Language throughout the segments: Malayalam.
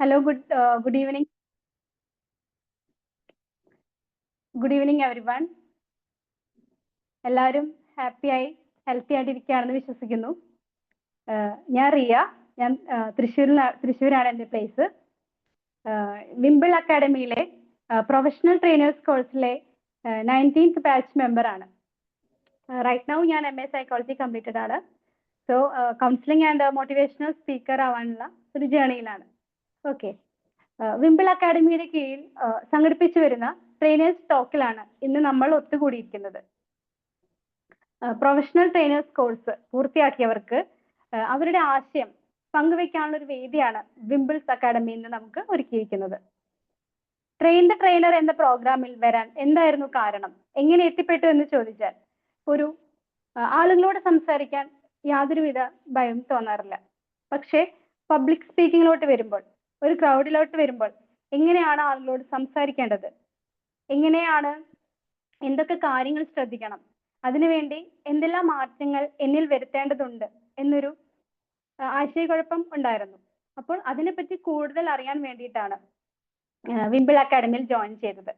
Hello, good evening. Good evening, everyone. എല്ലാവരും ഹാപ്പിയായി ഹെൽത്തി ആയിട്ടിരിക്കുകയാണെന്ന് വിശ്വസിക്കുന്നു. ഞാൻ റിയ, ഞാൻ തൃശ്ശൂരാണ് എൻ്റെ പ്ലേസ്. വിംബിൾ അക്കാഡമിയിലെ പ്രൊഫഷണൽ ട്രെയിനേഴ്സ് കോഴ്സിലെ 19th ബാച്ച് മെമ്പറാണ്. റൈറ്റ് നൗ ഞാൻ MA സൈക്കോളജി കംപ്ലീറ്റഡ് ആണ്. So counselling and motivational speaker ആവാനുള്ള ഒരു ജേണിയിലാണ്. ഓക്കെ, വിംബിൾ അക്കാഡമിയുടെ കീഴിൽ സംഘടിപ്പിച്ചു വരുന്ന ട്രെയിനേഴ്സ് ടോക്കിലാണ് ഇന്ന് നമ്മൾ ഒത്തുകൂടിയിരിക്കുന്നത്. പ്രൊഫഷണൽ ട്രെയിനേഴ്സ് കോഴ്സ് പൂർത്തിയാക്കിയവർക്ക് അവരുടെ ആശയം പങ്കുവെക്കാനുള്ള ഒരു വേദിയാണ് വിംബിൾസ് അക്കാഡമി ഇന്ന് നമുക്ക് ഒരുക്കിയിരിക്കുന്നത്. ട്രെയിൻ ദ ട്രെയിനർ എന്ന പ്രോഗ്രാമിൽ വരാൻ എന്തായിരുന്നു കാരണം, എങ്ങനെ എത്തിപ്പെട്ടു എന്ന് ചോദിച്ചാൽ ഒരു ആളുകളോട് സംസാരിക്കാൻ യാതൊരുവിധ ഭയം തോന്നാറില്ല. പക്ഷേ പബ്ലിക് സ്പീക്കിങ്ങിലോട്ട് വരുമ്പോൾ, ഒരു ക്രൗഡിലോട്ട് വരുമ്പോൾ എങ്ങനെയാണ് ആളുകളോട് സംസാരിക്കേണ്ടത്, എങ്ങനെയാണ്, എന്തൊക്കെ കാര്യങ്ങൾ ശ്രദ്ധിക്കണം, അതിനുവേണ്ടി എന്തെല്ലാം മാറ്റങ്ങൾ എന്നിൽ വരുത്തേണ്ടതുണ്ട് എന്നൊരു ആശയക്കുഴപ്പം ഉണ്ടായിരുന്നു. അപ്പോൾ അതിനെപ്പറ്റി കൂടുതൽ അറിയാൻ വേണ്ടിയിട്ടാണ് വിംബിൾ അക്കാഡമിയിൽ ജോയിൻ ചെയ്തത്.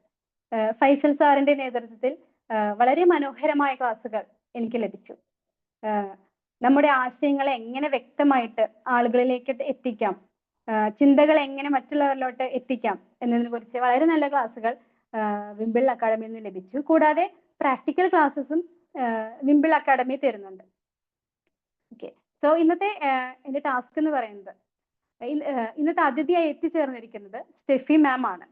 ഫൈസൽ സാറിന്റെ നേതൃത്വത്തിൽ വളരെ മനോഹരമായ ക്ലാസ്സുകൾ എനിക്ക് ലഭിച്ചു. നമ്മുടെ ആശയങ്ങളെ എങ്ങനെ വ്യക്തമായിട്ട് ആളുകളിലേക്ക് എത്തിക്കാം, ചിന്തകൾ എങ്ങനെ മറ്റുള്ളവരിലോട്ട് എത്തിക്കാം എന്നതിനെ കുറിച്ച് വളരെ നല്ല ക്ലാസ്സുകൾ വിംബിൾ അക്കാഡമിയിൽ നിന്ന് ലഭിച്ചു. കൂടാതെ പ്രാക്ടിക്കൽ ക്ലാസ്സസും വിംബിൾ അക്കാഡമി തരുന്നുണ്ട്. ഓക്കെ, സോ ഇന്നത്തെ എൻ്റെ ടാസ്ക് എന്ന് പറയുന്നത്, ഇന്നത്തെ അതിഥിയായി എത്തിച്ചേർന്നിരിക്കുന്നത് സ്റ്റെഫി മാം ആണ്.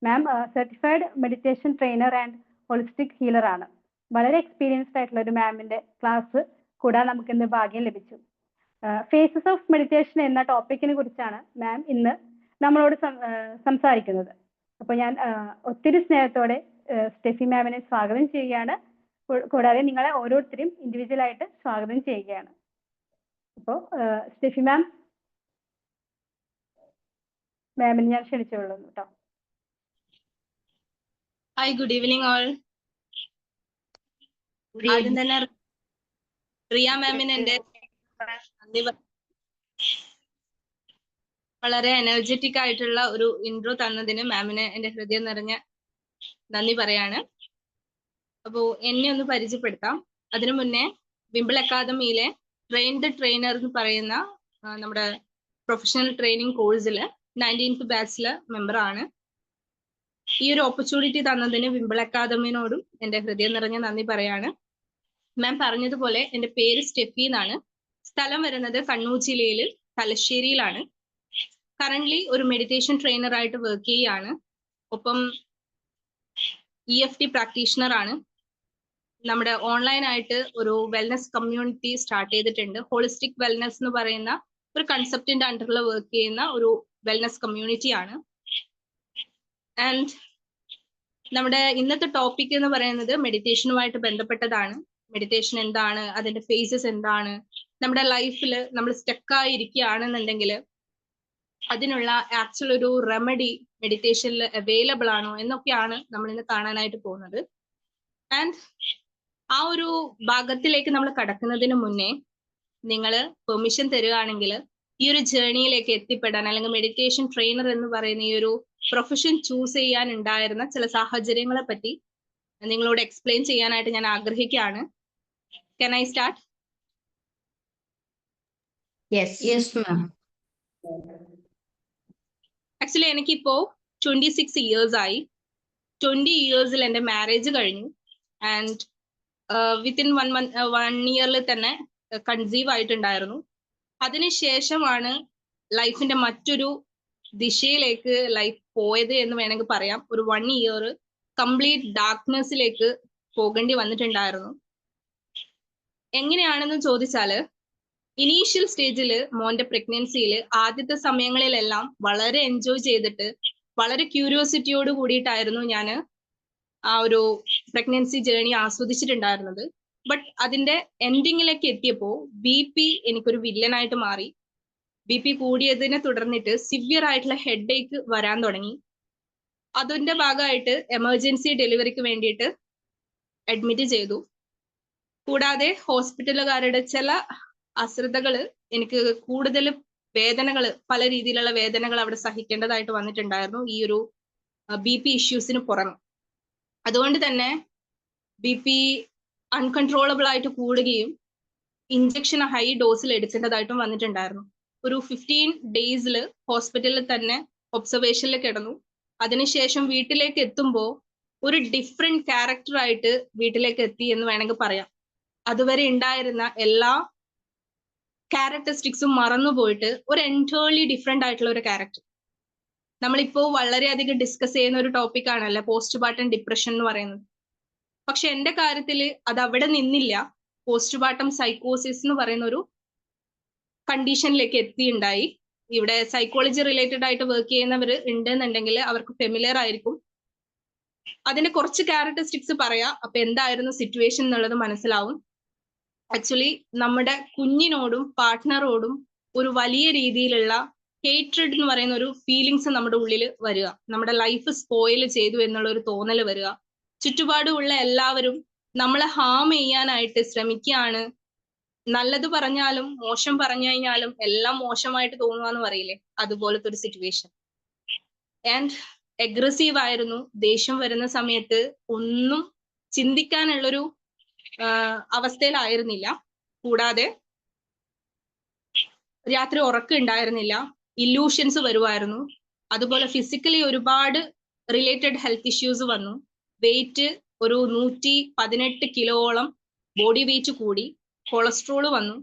Ma'am certified meditation trainer and holistic healer ആണ്. വളരെ എക്സ്പീരിയൻസ്ഡ് ആയിട്ടുള്ള ഒരു മാമിന്റെ ക്ലാസ് കൂടാൻ നമുക്ക് ഇന്ന് ഭാഗ്യം ലഭിച്ചു. ഫേസസ് ഓഫ് മെഡിറ്റേഷൻ എന്ന ടോപ്പിക്കിനെ കുറിച്ചാണ് മാം ഇന്ന് നമ്മളോട് സംസാരിക്കുന്നത്. അപ്പോൾ ഞാൻ ഒത്തിരി സ്നേഹത്തോടെ സ്റ്റെഫി മാമിനെ സ്വാഗതം ചെയ്യുകയാണ്. കൂടാതെ നിങ്ങളെ ഓരോരുത്തരും ഇൻഡിവിജ്വൽ ആയിട്ട് സ്വാഗതം ചെയ്യുകയാണ്. അപ്പോൾ സ്റ്റെഫി മാമിനെ ഞാൻ ക്ഷണിച്ചോളൂ കേട്ടോ. Hi, good evening all. ആദ്യം തന്നെ റിയ മാമിന് എൻ്റെ വളരെ എനർജറ്റിക് ആയിട്ടുള്ള ഒരു ഇൻട്രോ തന്നതിന് മാമിന് എൻ്റെ ഹൃദയം നിറഞ്ഞ നന്ദി പറയാണ്. അപ്പോൾ എന്നെ ഒന്ന് പരിചയപ്പെടുത്താം. അതിനു മുന്നേ വിംബിൾ അക്കാദമിയിലെ ട്രെയിൻ ദ ട്രെയിനർ എന്ന് പറയുന്ന നമ്മുടെ പ്രൊഫഷണൽ ട്രെയിനിങ് കോഴ്സിൽ 19th ബാച്ചിലെ മെമ്പറാണ്. ഈ ഒരു ഓപ്പർച്യൂണിറ്റി തന്നതിന് വിംബിൾ അക്കാദമിനോടും എൻ്റെ ഹൃദയം നിറഞ്ഞ നന്ദി പറയാണ്. മാം പറഞ്ഞതുപോലെ എൻ്റെ പേര് സ്റ്റെഫി എന്നാണ്. സ്ഥലം വരുന്നത് കണ്ണൂർ ജില്ലയിൽ തലശ്ശേരിയിലാണ്. കറന്റ്ലി ഒരു മെഡിറ്റേഷൻ ട്രെയിനർ ആയിട്ട് വർക്ക് ചെയ്യുകയാണ്. ഒപ്പം EFT പ്രാക്ടീഷണർ ആണ്. നമ്മുടെ ഓൺലൈൻ ആയിട്ട് ഒരു വെൽനസ് കമ്മ്യൂണിറ്റി സ്റ്റാർട്ട് ചെയ്തിട്ടുണ്ട്. ഹോളിസ്റ്റിക് വെൽനസ് എന്ന് പറയുന്ന ഒരു കൺസെപ്റ്റിന്റെ അണ്ടറിൽ വർക്ക് ചെയ്യുന്ന ഒരു വെൽനസ് കമ്മ്യൂണിറ്റി ആണ്. ആൻഡ് നമ്മുടെ ഇന്നത്തെ ടോപ്പിക് എന്ന് പറയുന്നത് മെഡിറ്റേഷനുമായിട്ട് ബന്ധപ്പെട്ടതാണ്. മെഡിറ്റേഷൻ എന്താണ്, അതിന്റെ ഫേസസ് എന്താണ്, നമ്മുടെ ലൈഫിൽ നമ്മൾ സ്റ്റക്കായി ഇരിക്കുകയാണെന്നുണ്ടെങ്കിൽ അതിനുള്ള ആക്ച്വൽ ഒരു റെമഡി മെഡിറ്റേഷനിൽ അവൈലബിൾ ആണോ എന്നൊക്കെയാണ് നമ്മൾ ഇന്ന് കാണാനായിട്ട് പോകുന്നത്. ആൻഡ് ആ ഒരു ഭാഗത്തിലേക്ക് നമ്മൾ കടക്കുന്നതിന് മുന്നേ നിങ്ങൾ പെർമിഷൻ തരികയാണെങ്കിൽ ഈ ഒരു ജേർണിയിലേക്ക് എത്തിപ്പെടാൻ, അല്ലെങ്കിൽ മെഡിറ്റേഷൻ ട്രെയിനർ എന്ന് പറയുന്ന ഈ ഒരു പ്രൊഫഷൻ ചൂസ് ചെയ്യാൻ ഉണ്ടായിരുന്ന ചില സാഹചര്യങ്ങളെ പറ്റി നിങ്ങളോട് എക്സ്പ്ലെയിൻ ചെയ്യാനായിട്ട് ഞാൻ ആഗ്രഹിക്കുകയാണ്. Can I start? Yes, ma'am. Actually എനിക്കിപ്പോ 26 years ആയി. 20 yearsൽ എൻ്റെ മാരേജ് കഴിഞ്ഞു. ആൻഡ് വിത്തിൻ 1 yearൽ തന്നെ കൺസീവ് ആയിട്ടുണ്ടായിരുന്നു. അതിനുശേഷമാണ് ലൈഫിന്റെ മറ്റൊരു ദിശയിലേക്ക് ലൈഫ് പോയത് എന്ന് വേണമെങ്കിൽ പറയാം. ഒരു 1 year കംപ്ലീറ്റ് ഡാർക്ക്നെസ്സിലേക്ക് പോകേണ്ടി വന്നിട്ടുണ്ടായിരുന്നു. എങ്ങനെയാണെന്ന് ചോദിച്ചാല്, ഇനീഷ്യൽ സ്റ്റേജിൽ മോന്റെ പ്രഗ്നൻസിയിൽ ആദ്യത്തെ സമയങ്ങളിലെല്ലാം വളരെ എൻജോയ് ചെയ്തിട്ട് വളരെ ക്യൂരിയോസിറ്റിയോട് കൂടിയിട്ടായിരുന്നു ഞാൻ ആ ഒരു പ്രഗ്നൻസി ജേർണി ആസ്വദിച്ചിട്ടുണ്ടായിരുന്നത്. ബട്ട് അതിന്റെ എൻഡിങ്ങിലേക്ക് എത്തിയപ്പോൾ BP എനിക്കൊരു വില്ലനായിട്ട് മാറി. BP കൂടിയതിനെ തുടർന്നിട്ട് സിവിയർ ആയിട്ടുള്ള ഹെഡ് ഏക്ക് വരാൻ തുടങ്ങി. അതിന്റെ ഭാഗമായിട്ട് എമർജൻസി ഡെലിവറിക്ക് വേണ്ടിയിട്ട് അഡ്മിറ്റ് ചെയ്തു. കൂടാതെ ഹോസ്പിറ്റലുകാരുടെ ചില അശ്രദ്ധകൾ എനിക്ക് കൂടുതൽ വേദനകൾ, പല രീതിയിലുള്ള വേദനകൾ അവിടെ സഹിക്കേണ്ടതായിട്ട് വന്നിട്ടുണ്ടായിരുന്നു ഈ ഒരു BP ഇഷ്യൂസിന് പുറമെ. അതുകൊണ്ട് തന്നെ BP അൺകൺട്രോളബിൾ ആയിട്ട് കൂടുകയും ഇഞ്ചക്ഷൻ ഹൈ ഡോസിൽ എടുക്കേണ്ടതായിട്ടും വന്നിട്ടുണ്ടായിരുന്നു. ഒരു 15 ഡേയ്സിൽ ഹോസ്പിറ്റലിൽ തന്നെ ഒബ്സർവേഷനിൽ കിടന്നു. അതിനുശേഷം വീട്ടിലേക്ക് എത്തുമ്പോൾ ഒരു ഡിഫറെന്റ് ക്യാരക്ടർ ആയിട്ട് വീട്ടിലേക്ക് എത്തി എന്ന് വേണമെങ്കിൽ പറയാം. അതുവരെ ഉണ്ടായിരുന്ന എല്ലാ ക്യാരക്ടറിസ്റ്റിക്സും മറന്നുപോയിട്ട് ഒരു എൻറ്റയർലി ഡിഫറെന്റ് ആയിട്ടുള്ള ഒരു ക്യാരക്ടർ. നമ്മളിപ്പോ വളരെയധികം ഡിസ്കസ് ചെയ്യുന്ന ഒരു ടോപ്പിക് ആണല്ലോ പോസ്റ്റ്പാർട്ടം ഡിപ്രഷൻ എന്ന് പറയുന്നത്. പക്ഷെ എന്റെ കാര്യത്തിൽ അത് അവിടെ നിന്നില്ല. പോസ്റ്റ്പാർട്ടം സൈക്കോസിസ് എന്ന് പറയുന്ന ഒരു കണ്ടീഷനിലേക്ക് എത്തിയുണ്ടായി. ഇവിടെ സൈക്കോളജി റിലേറ്റഡ് ആയിട്ട് വർക്ക് ചെയ്യുന്നവർ ഉണ്ടെന്നുണ്ടെങ്കിൽ അവർക്ക് ഫെമിലിയർ ആയിരിക്കും. അതിന്റെ കുറച്ച് ക്യാരക്ടറിസ്റ്റിക്സ് പറയാം, അപ്പൊ എന്തായിരുന്നു സിറ്റുവേഷൻ എന്നുള്ളത് മനസ്സിലാവും. ആക്ച്വലി നമ്മുടെ കുഞ്ഞിനോടും പാർട്ട്ണറോടും ഒരു വലിയ രീതിയിലുള്ള ഹേറ്റ്രഡ് എന്ന് പറയുന്ന ഒരു ഫീലിങ്സ് നമ്മുടെ ഉള്ളിൽ വരിക, നമ്മുടെ ലൈഫ് സ്പോയിൽ ചെയ്തു എന്നുള്ള ഒരു തോന്നൽ വരിക. ചുറ്റുപാടുമുള്ള എല്ലാവരും നമ്മളെ ഹാം ചെയ്യാനായിട്ട് ശ്രമിക്കുകയാണ്. നല്ലത് പറഞ്ഞാലും മോശം പറഞ്ഞു കഴിഞ്ഞാലും എല്ലാം മോശമായിട്ട് തോന്നുക എന്ന് പറയില്ലേ, അതുപോലത്തെ ഒരു സിറ്റുവേഷൻ. ആൻഡ് അഗ്രസീവ് ആയിരുന്നു. ദേഷ്യം വരുന്ന സമയത്ത് ഒന്നും ചിന്തിക്കാനുള്ളൊരു അവസ്ഥയിലായിരുന്നില്ല. കൂടാതെ രാത്രി ഉറക്കം ഉണ്ടായിരുന്നില്ല, ഇല്യൂഷൻസ് വരുമായിരുന്നു. അതുപോലെ ഫിസിക്കലി ഒരുപാട് റിലേറ്റഡ് ഹെൽത്ത് ഇഷ്യൂസ് വന്നു. വെയിറ്റ് ഒരു 118 കിലോളം ബോഡി വെയിറ്റ് കൂടി. കൊളസ്ട്രോൾ വന്നു.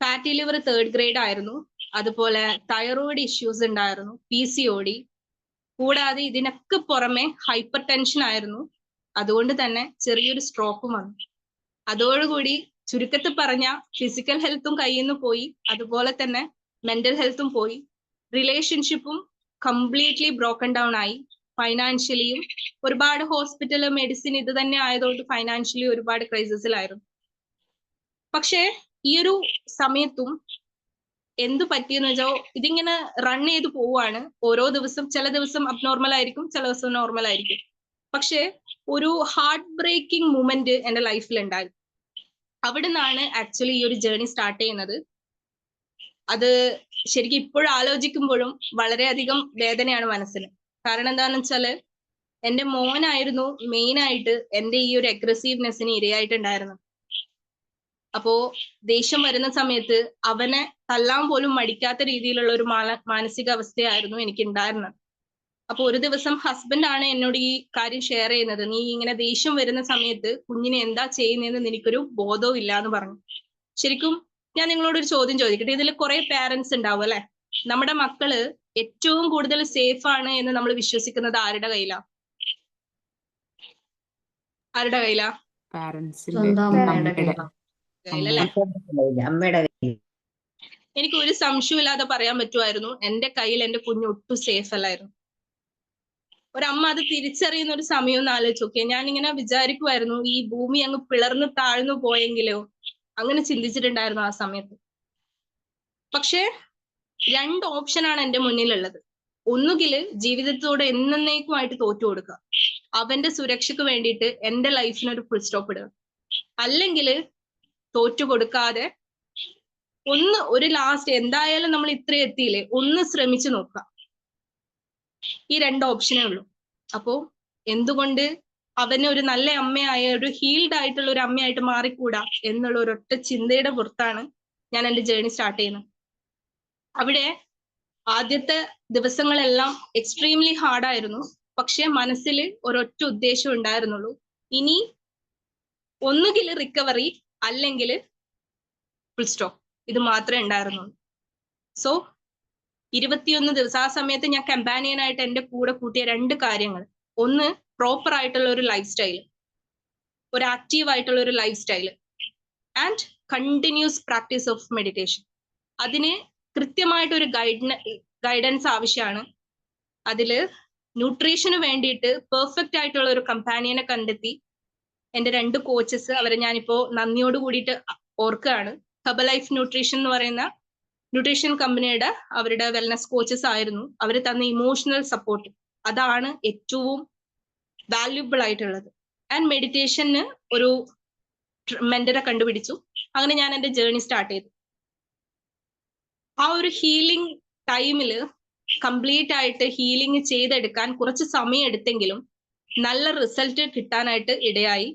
ഫാറ്റി ലിവർ 3rd ഗ്രേഡ് ആയിരുന്നു. അതുപോലെ തൈറോയിഡ് ഇഷ്യൂസ് ഉണ്ടായിരുന്നു, PCOD. കൂടാതെ ഇതിനൊക്കെ പുറമെ ഹൈപ്പർ ടെൻഷൻ ആയിരുന്നു. അതുകൊണ്ട് തന്നെ ചെറിയൊരു സ്ട്രോക്കും വന്നു. അതോടുകൂടി ചുരുക്കത്തിൽ പറഞ്ഞ ഫിസിക്കൽ ഹെൽത്തും കയ്യിൽ നിന്ന് പോയി, അതുപോലെ തന്നെ മെന്റൽ ഹെൽത്തും പോയി. റിലേഷൻഷിപ്പും കംപ്ലീറ്റ്ലി ബ്രോക്കൺ ഡൗൺ ആയി. ഫൈനാൻഷ്യലിയും ഒരുപാട് ഹോസ്പിറ്റൽ മെഡിസിൻ ഇത് തന്നെ ആയതുകൊണ്ട് ഫൈനാൻഷ്യലി ഒരുപാട് ക്രൈസിസിലായിരുന്നു. പക്ഷേ ഈ ഒരു സമയത്തും എന്തു പറ്റിയെന്ന് വെച്ചാൽ ഇതിങ്ങനെ റൺ ചെയ്ത് പോവാണ്. ഓരോ ദിവസം, ചില ദിവസം അബ്നോർമൽ ആയിരിക്കും, ചില ദിവസം നോർമൽ ആയിരിക്കും. പക്ഷെ ഒരു ഹാർട്ട് ബ്രേക്കിംഗ് മൂമെന്റ് എന്റെ ലൈഫിൽ ഉണ്ടായി. അവിടെ നിന്നാണ് ആക്ച്വലി ഈ ഒരു ജേർണി സ്റ്റാർട്ട് ചെയ്യുന്നത്. അത് ശരിക്കും ഇപ്പോഴും ആലോചിക്കുമ്പോഴും വളരെയധികം വേദനയാണ് മനസ്സിന്. കാരണം എന്താണെന്ന് വെച്ചാല് എന്റെ മോനായിരുന്നു മെയിൻ ആയിട്ട് എന്റെ ഈ ഒരു അഗ്രസീവ്നെസ്സിന് ഇരയായിട്ടുണ്ടായിരുന്നത്. അപ്പോ ദേഷ്യം വരുന്ന സമയത്ത് അവനെ തല്ലാൻ പോലും മടിക്കാത്ത രീതിയിലുള്ള ഒരു മാനസികാവസ്ഥയായിരുന്നു എനിക്ക് ഉണ്ടായിരുന്നത്. അപ്പൊ ഒരു ദിവസം ഹസ്ബൻഡ് ആണ് എന്നോട് ഈ കാര്യം ഷെയർ ചെയ്യുന്നത്. നീ ഇങ്ങനെ ദേഷ്യം വരുന്ന സമയത്ത് കുഞ്ഞിനെ എന്താ ചെയ്യുന്നതെന്ന് നിനക്കൊരു ബോധവും ഇല്ല എന്ന് പറഞ്ഞു. ശരിക്കും ഞാൻ നിങ്ങളോട് ഒരു ചോദ്യം ചോദിക്കട്ടെ. ഇതിൽ കുറെ പാരന്റ്സ് ഉണ്ടാവും അല്ലെ? നമ്മുടെ മക്കള് ഏറ്റവും കൂടുതൽ സേഫ് ആണ് എന്ന് നമ്മൾ വിശ്വസിക്കുന്നത് ആരുടെ കയ്യിലാ? ആരുടെ കയ്യിലാ? എനിക്ക് ഒരു സംശയമില്ലാതെ പറയാൻ പറ്റുമായിരുന്നു, എന്റെ കയ്യിൽ എന്റെ കുഞ്ഞ് ഒട്ടും സേഫ് അല്ലായിരുന്നു. ഒരമ്മ അത് തിരിച്ചറിയുന്ന ഒരു സമയം ഒന്ന് ആലോചിച്ച് നോക്കിയേ. ഞാനിങ്ങനെ വിചാരിക്കുമായിരുന്നു, ഈ ഭൂമി അങ്ങ് പിളർന്ന് താഴ്ന്നു പോയെങ്കിലോ, അങ്ങനെ ചിന്തിച്ചിട്ടുണ്ടായിരുന്നു ആ സമയത്ത്. പക്ഷെ 2 ഓപ്ഷനാണ് എന്റെ മുന്നിലുള്ളത്. ഒന്നുകില് ജീവിതത്തോട് എന്നേക്കുമായിട്ട് തോറ്റു കൊടുക്കുക, അവന്റെ സുരക്ഷയ്ക്ക് വേണ്ടിയിട്ട് എന്റെ ലൈഫിനൊരു ഫുൾ സ്റ്റോപ്പ് ഇടുക. അല്ലെങ്കിൽ തോറ്റു കൊടുക്കാതെ ഒരു ലാസ്റ്റ്, എന്തായാലും നമ്മൾ ഇത്രയും എത്തിയില്ലേ, ഒന്ന് ശ്രമിച്ചു നോക്കുക. ഈ 2 ഓപ്ഷനേ ഉള്ളൂ. അപ്പോ എന്തുകൊണ്ട് അവന് ഒരു നല്ല അമ്മയായ, ഒരു ഹീൽഡ് ആയിട്ടുള്ള ഒരു അമ്മയായിട്ട് മാറിക്കൂടാ എന്നുള്ള ഒരൊറ്റ ചിന്തയുടെ പുറത്താണ് ഞാൻ എന്റെ ജേർണി സ്റ്റാർട്ട് ചെയ്യുന്നത്. അവിടെ ആദ്യത്തെ ദിവസങ്ങളെല്ലാം എക്സ്ട്രീംലി ഹാർഡായിരുന്നു. പക്ഷെ മനസ്സിൽ ഒരൊറ്റ ഉദ്ദേശം ഉണ്ടായിരുന്നുള്ളൂ, ഇനി ഒന്നുകിൽ റിക്കവറി അല്ലെങ്കിൽ ഫുൾ സ്റ്റോപ്പ്. ഇത് മാത്രമേ ഉണ്ടായിരുന്നുള്ളൂ. സോ 21 ദിവസം ആ സമയത്ത് ഞാൻ കമ്പാനിയനായിട്ട് എന്റെ കൂടെ കൂട്ടിയ 2 കാര്യങ്ങൾ. ഒന്ന്, പ്രോപ്പർ ആയിട്ടുള്ള ഒരു ലൈഫ് സ്റ്റൈൽ, ഒരു ആക്റ്റീവ് ആയിട്ടുള്ള ഒരു life style, and continuous practice of meditation. അതിന് കൃത്യമായിട്ടൊരു ഗൈഡൻസ് ആവശ്യമാണ്. അതില് ന്യൂട്രീഷന് വേണ്ടിയിട്ട് പെർഫെക്റ്റ് ആയിട്ടുള്ള ഒരു കമ്പാനിയനെ കണ്ടെത്തി. എന്റെ 2 കോച്ചസ്, അവരെ ഞാനിപ്പോ നന്ദിയോട് കൂടിയിട്ട് ഓർക്കുകയാണ്. ഹെർബലൈഫ് ന്യൂട്രീഷൻ എന്ന് പറയുന്ന ന്യൂട്രീഷൻ കമ്പനിയുടെ അവരുടെ വെൽനസ് കോച്ചസ് ആയിരുന്നു. അവർ തന്ന ഇമോഷണൽ സപ്പോർട്ട്, അതാണ് ഏറ്റവും വാല്യുബിൾ ആയിട്ടുള്ളത്. ആൻഡ് മെഡിറ്റേഷന് ഒരു മെന്ററെ കണ്ടുപിടിച്ചു. അങ്ങനെ ഞാൻ എന്റെ ജേർണി സ്റ്റാർട്ട് ചെയ്തു. ആ ഒരു ഹീലിംഗ് ടൈമില് കംപ്ലീറ്റ് ആയിട്ട് ഹീലിംഗ് ചെയ്തെടുക്കാൻ കുറച്ച് സമയം എടുത്തെങ്കിലും നല്ല റിസൾട്ട് കിട്ടാനായിട്ട് ഇടയായി.